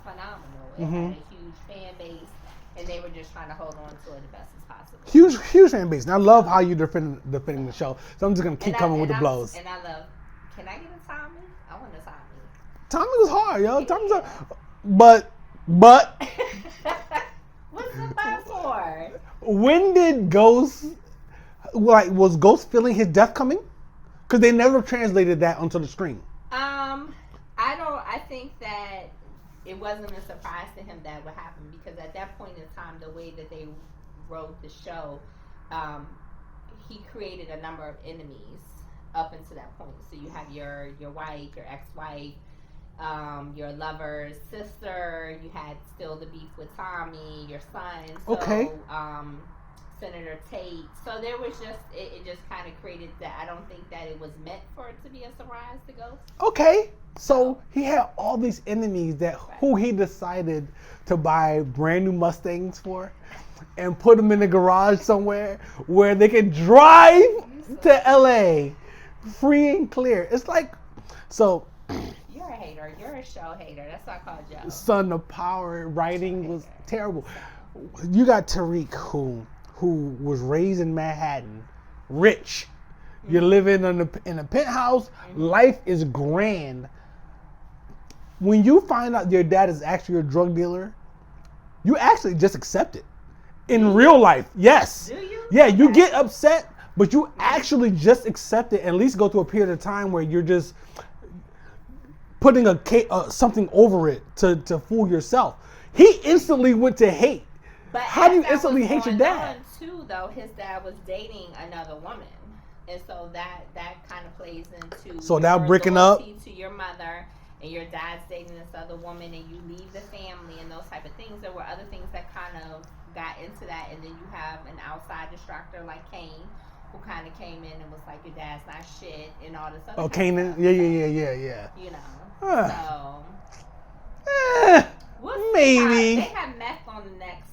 phenomenal. It had a huge fan base and they were just trying to hold on to it the best as possible. Huge fan base. And I love how you're defending the show. So I'm just gonna keep coming with the blows. And I love, can I get a Tommy? I want a Tommy. Tommy was hard, yo. Tommy's hard. But what's the but for? When did Ghost, was Ghost feeling his death coming? Because they never translated that onto the screen. I think that it wasn't a surprise to him that would happen because at that point in time, the way that they wrote the show, he created a number of enemies up until that point. So you have your wife, your ex-wife, your lover's sister. You had still the beef with Tommy, your son. So, okay. Senator Tate. So there was just it just kind of created that. I don't think that it was meant for it to be a surprise to Ghost. Okay. So he had all these enemies who he decided to buy brand new Mustangs for and put them in the garage somewhere where they can drive to LA free and clear. It's like, so. You're a hater. You're a show hater. That's what I called you. Son, the power writing was terrible. You got Tariq who was raised in Manhattan, rich. You're living in a penthouse. Life is grand. When you find out your dad is actually a drug dealer, you actually just accept it. In real life, yes. Do you? Yeah, you get upset, but you actually just accept it. At least go through a period of time where you're just putting something over it to fool yourself. He instantly went to hate. But how do you instantly hate your dad? Too, though, his dad was dating another woman, and so that kind of plays into so now breaking up to your mother, and your dad's dating this other woman, and you leave the family and those type of things. There were other things that kind of got into that, and then you have an outside distractor like Kane, who kind of came in and was like, your dad's not shit, and all this other. Oh, Kane, yeah. You know, so. Maybe. They have meth on the next.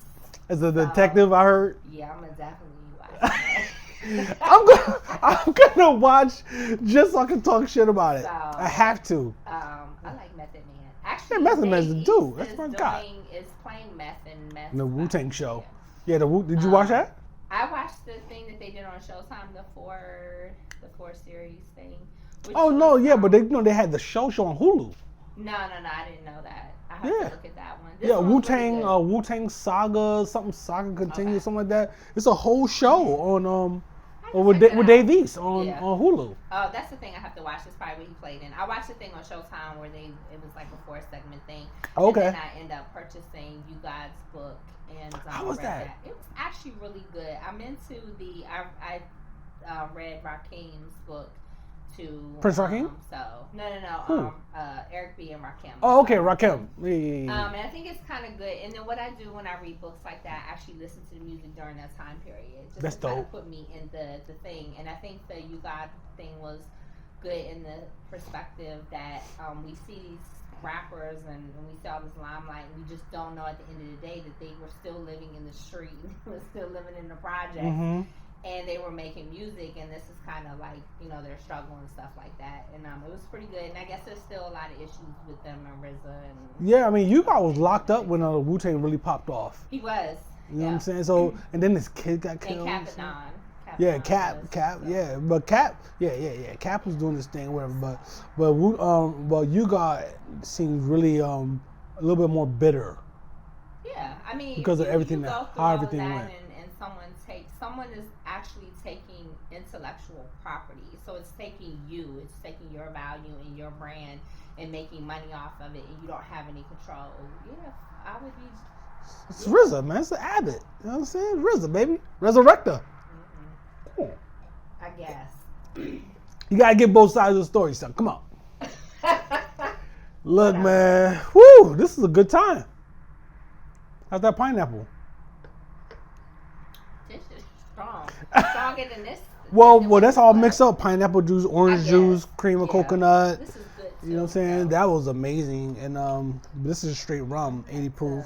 As a detective, I heard. Yeah, I'm gonna definitely watch that. I'm gonna watch just so I can talk shit about it. So, I have to. I like Method Man. Actually, yeah, Method Man's too. That's my guy. Is playing meth and meth. The Wu-Tang show. Yeah, did you watch that? I watched the thing that they did on Showtime, the four series thing. Oh no, yeah, but they had the show on Hulu. No, I didn't know that. I have to look at that one. Wu-Tang, Wu-Tang Saga, Saga Continues, something like that. It's a whole show on with Dave East on Hulu. Oh, that's the thing I have to watch. That's probably what he played in. I watched the thing on Showtime where it was like a 4-segment thing. Okay. And then I end up purchasing You God's book and how was that? It was actually really good. I'm into I read Rakim's book. To Prince Rakim? No. Eric B. and Rakim. Oh, okay, Rakim. Yeah. And I think it's kind of good. And then what I do when I read books like that, I actually listen to the music during that time period. Just That's to kind dope. of put me in the thing. And I think the You God thing was good in the perspective that we see these rappers and we see all this limelight, and we just don't know at the end of the day that they were still living in the street, they were still living in the project. Mm-hmm. And they were making music, and this is kind of like, their struggle and stuff like that. And it was pretty good. And I guess there's still a lot of issues with them and RZA. And yeah, I mean, You God was locked up when Wu-Tang really popped off. He was. You know what I'm saying? So, and then this kid got killed. And Cap. Yeah, Cap, yeah. But Cap, yeah. Cap was doing this thing, whatever. But You God seems really a little bit more bitter. Yeah, I mean, because of everything how everything went. And someone is actually taking intellectual property. So it's taking your value and your brand and making money off of it, and you don't have any control. Yeah, I would be. It's RZA, man. It's Abbott. You know what I'm saying? RZA, baby. Resurrector. Mm-hmm. I guess. You gotta get both sides of the story, son. Come on. Look, man. Woo! This is a good time. How's that pineapple? Stronger than this. Well, that's all mixed up. Pineapple juice, orange juice, cream of coconut. This is good too, you know what I'm saying? That was amazing. And this is straight rum, 80 proof.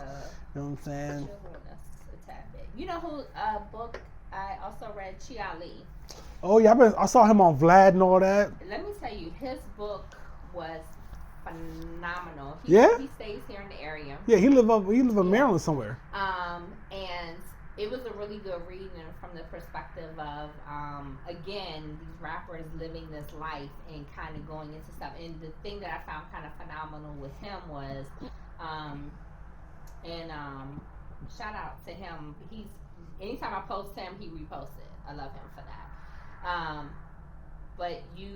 You know what I'm saying? You know who book I also read? Chia Lee. Oh yeah, I saw him on Vlad and all that. Let me tell you, his book was phenomenal. He stays here in the area. Yeah, he live in Maryland somewhere. And it was a really good reading from the perspective of, again, these rappers living this life and kind of going into stuff. And the thing that I found kind of phenomenal with him was, shout out to him. Anytime I post him, he reposts it. I love him for that. But he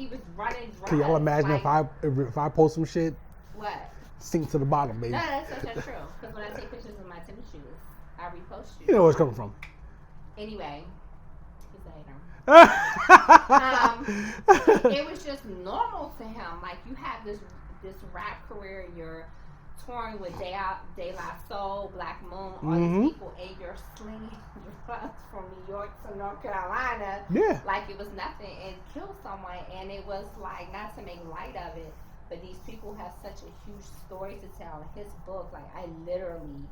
was running drugs. Can y'all imagine if I post some shit? What? Sink to the bottom, baby. No, that's true. Because when I take pictures of my tennis shoes, I repost you. You know where it's coming from. Anyway, he's a hater. It was just normal to him. Like, you have this rap career, you're touring with De La Soul, Black Moon, all these people, and you're slinging drugs from New York to North Carolina. Yeah. Like it was nothing, and kill someone. And it was like, not to make light of it, but these people have such a huge story to tell. His book, like, I literally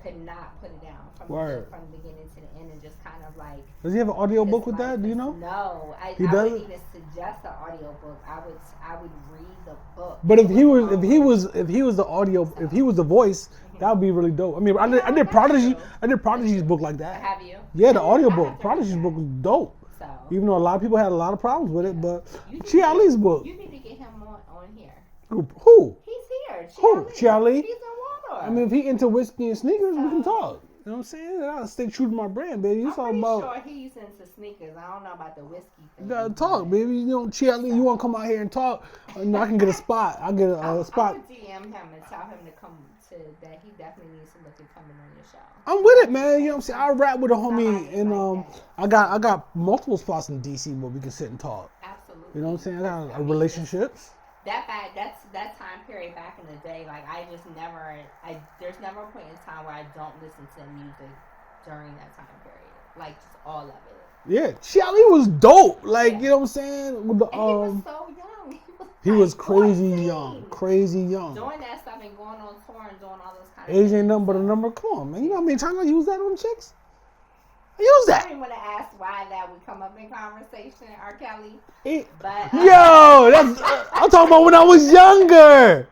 could not put it down from the beginning to the end, and just kind of like. Does he have an audio book with that? Do you know? No, I wouldn't even suggest an audio book. I would read the book. But if he was the voice, that would be really dope. I mean, I did Prodigy's book like that. Have you? Yeah, the audio book. Prodigy's book was dope. So, even though a lot of people had a lot of problems with it, but Chia Lee's book. You need to get him on here. Who? He's here. Chia Lee? He's in Walmart. I mean, if he into whiskey and sneakers, we can talk. You know what I'm saying? I gotta stay true to my brand, baby. I'm pretty sure he's into sneakers. I don't know about the whiskey thing. You gotta talk, baby. You know, Chia Lee, you wanna come out here and talk? I can get a spot. I'll get a spot. I'm gonna DM him and tell him to come that he definitely needs to look at coming on your show. I'm with it, man. You know what I'm saying? I rap with a homie, and I got multiple spots in DC where we can sit and talk. Absolutely. You know what I'm saying? I got relationships. that time period back in the day. Like there's never a point in time where I don't listen to music during that time period. Like just all of it. Yeah, Shelly was dope. Like you know what I'm saying? With the, and he was so young. He was crazy young. Crazy young. Doing that stuff and going on tour and doing all those kind of age things. ain't nothing but a number. Come on, man. You know how many times I use that on chicks? I use that. I didn't want to ask why that would come up in conversation, R. Kelly. But yo, that's I'm talking about when I was younger.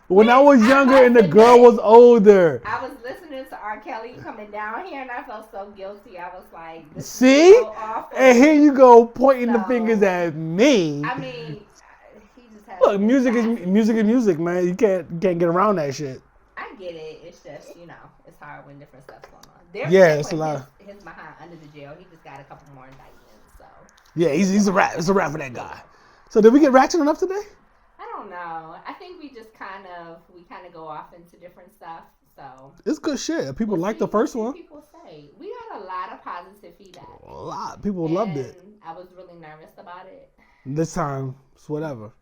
When I was younger and the girl was older. I was listening to R. Kelly coming down here and I felt so guilty. I was like, this see? is so awful. And here you go pointing the fingers at me. I mean, he just has look, music is music, man. You can't get around that shit. I get it. It's just, it's hard when different stuff's going on. It's a lot. His behind under the jail. He just got a couple more indictments, so. Yeah, he's a rap. It's a rap for that guy. So did we get Ratchet enough today? I don't know. I think we just kind of go off into different stuff. So it's good shit. People like the first one. People say we got a lot of positive feedback. A lot. People loved it. I was really nervous about it. This time, it's whatever.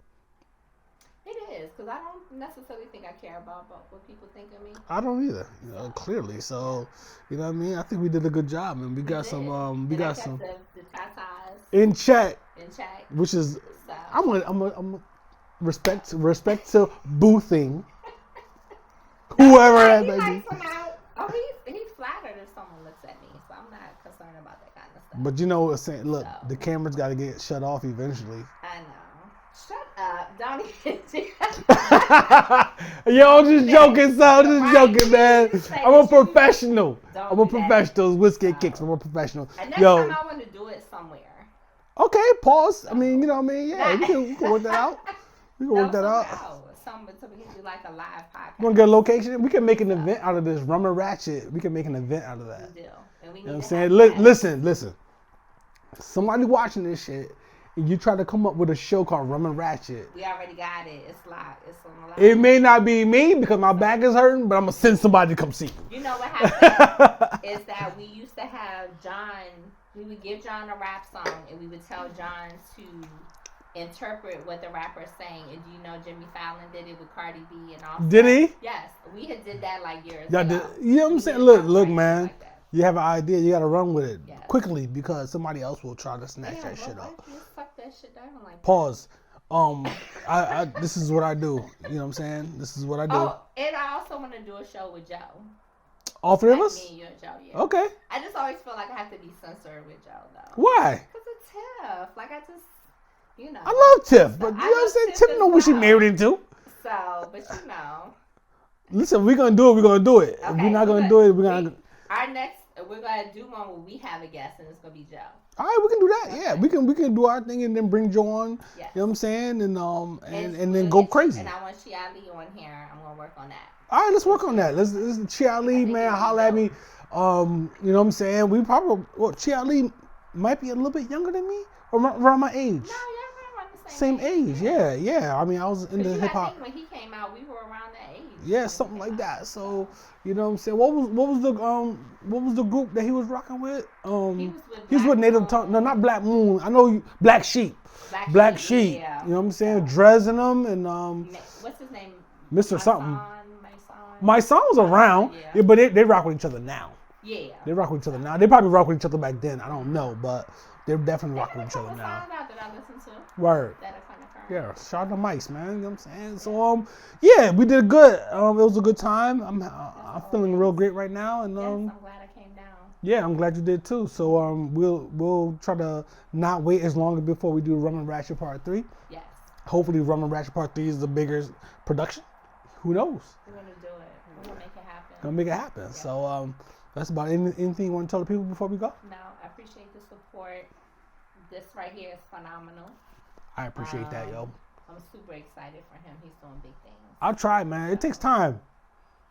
It is because I don't necessarily think I care about what people think of me. I don't either. Clearly. So, you know what I mean. I think we did a good job, and we got some. We got some. The tatas in check. Which is. So. I'm respect to boothing. Whoever that may be. Oh, he's flattered if someone looks at me, so I'm not concerned about that kind of stuff. But you know what I'm saying? Look, the camera's got to get shut off eventually. I know. Shut up. Don't even. Yo, I'm just joking, son. I'm just joking, man. I'm a professional. I'm a professional. Whiskey kicks. I'm a professional. And next time I want to do it somewhere. Okay, pause. I mean, you know what I mean? Yeah, we can work that out. We can work that out. So we can do like a live podcast. You want to get a location? We can make an event out of this. RUM and Ratchet. We can make an event out of that. We do. And we need you know what I'm saying? Listen. Somebody watching this shit, and you try to come up with a show called RUM and Ratchet. We already got it. It's live. It's on the live. It may not be me because my back is hurting, but I'm going to send somebody to come see. You know what happened? Is that we used to have John, we would give John a rap song, and we would tell John to interpret what the rapper's saying. And do you know Jimmy Fallon did it with Cardi B and all? Did he? Yes, we had did that like years ago. You know what I'm saying? Look, man. Like you have an idea, you got to run with it quickly because somebody else will try to snatch that shit up. Fuck that shit down like pause. I this is what I do. You know what I'm saying? This is what I do. Oh, and I also want to do a show with Joe. All three of us? Me and you and Joe, yeah. Okay. I just always feel like I have to be censored with Joe though. Why? Because of Tiff. Like I just. I love Tiff, but you know what I'm saying? Tiff know what she married into. So, but you know. Listen, we're going to do it. We're going to do it. Okay, if we're not going to do it, we're going to. We're going to do one where we have a guest and it's going to be Joe. All right, we can do that. Okay. Yeah, we can do our thing and then bring Joe on. Yes. You know what I'm saying? And then go crazy. And I want Chia Lee on here. I'm going to work on that. All right, let's work on that. Let's Chia Lee, man, holla at me. You know what I'm saying? We probably, Chia Lee might be a little bit younger than me or around my age. No, same age, yeah. I mean, I was into hip hop. When he came out, we were around that age. Yeah, something like that. So, you know what I'm saying? What was the group that he was rocking with? He was with Native Tongue. No, not Black Moon. I know Black Sheep. Black Sheep. Yeah. You know what I'm saying? Drez in them and what's his name? Mr. something. My son was around. Yeah, but they rock with each other now. Yeah. They rock with each other now. They probably rock with each other back then. I don't know, but they're definitely rocking with each other now. Word. Yeah, shout out to Mice, man. You know what I'm saying? So yeah, we did good. It was a good time. I'm feeling real great right now, and I'm glad I came down. Yeah, I'm glad you did too. So we'll try to not wait as long before we do RUM and Ratchet Part 3. Yes. Hopefully, RUM and Ratchet Part 3 is the bigger production. Who knows? We're gonna do it. We're gonna make it happen. Gonna make it happen. Yeah. So that's about it. Anything you want to tell the people before we go? No, I appreciate the support. This right here is phenomenal. I appreciate that, yo. I'm super excited for him. He's doing big things. I'll try, man. It takes time.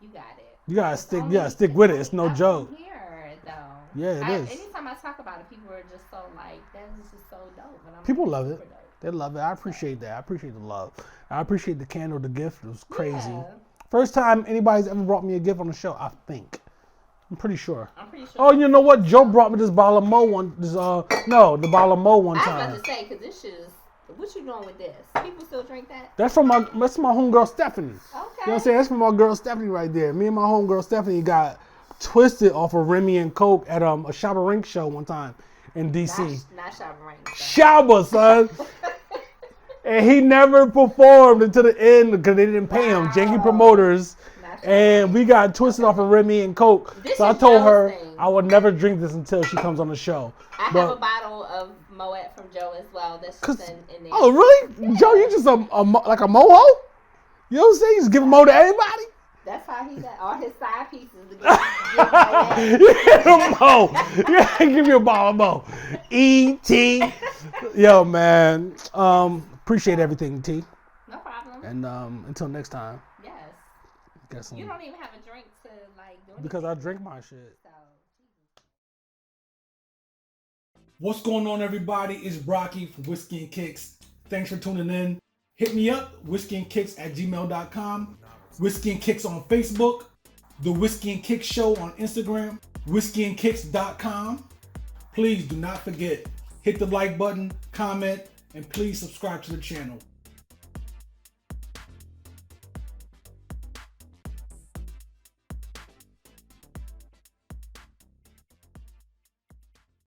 You got it. You gotta stick with it. It's no joke. Here, though. Yeah, it is. Anytime I talk about it, people are just so like, that is just so dope. And people love it. They love it. I appreciate that. I appreciate the love. I appreciate the candle, the gift. It was crazy. Yeah. First time anybody's ever brought me a gift on the show, I think. I'm pretty sure. Oh, you know what? Joe brought me this bottle of Mo one. The bottle of Mo one time. I was about to say, because this shit is What you doing with this? People still drink that? That's my homegirl Stephanie. Okay. You know what I'm saying? That's from my girl Stephanie right there. Me and my homegirl Stephanie got twisted off of Remy and Coke at a Shabba Rank show one time in DC. Not Shabba Rank. Shabba, son. And he never performed until the end because they didn't pay him. Janky promoters. And we got twisted off of Remy and Coke. So I told her I would never drink this until she comes on the show. I have a bottle of Moet from Joe as well. That's just in there. Oh, really? Joe, you just like a moho? You know what I'm saying? You just give a mo to everybody? That's how he got all his side pieces to give a mo. Yeah, give you a bottle of mo. E.T. Yo, man. Appreciate everything, T. No problem. And until next time. Yes. You don't even have a drink to like do anything. Because I drink my shit. What's going on, everybody? It's Brocky from Whiskey and Kicks. Thanks for tuning in. Hit me up, whiskeyandkicks@gmail.com. Whiskey and Kicks on Facebook. The Whiskey and Kicks Show on Instagram. whiskeyandkicks.com. Please do not forget, hit the like button, comment, and please subscribe to the channel.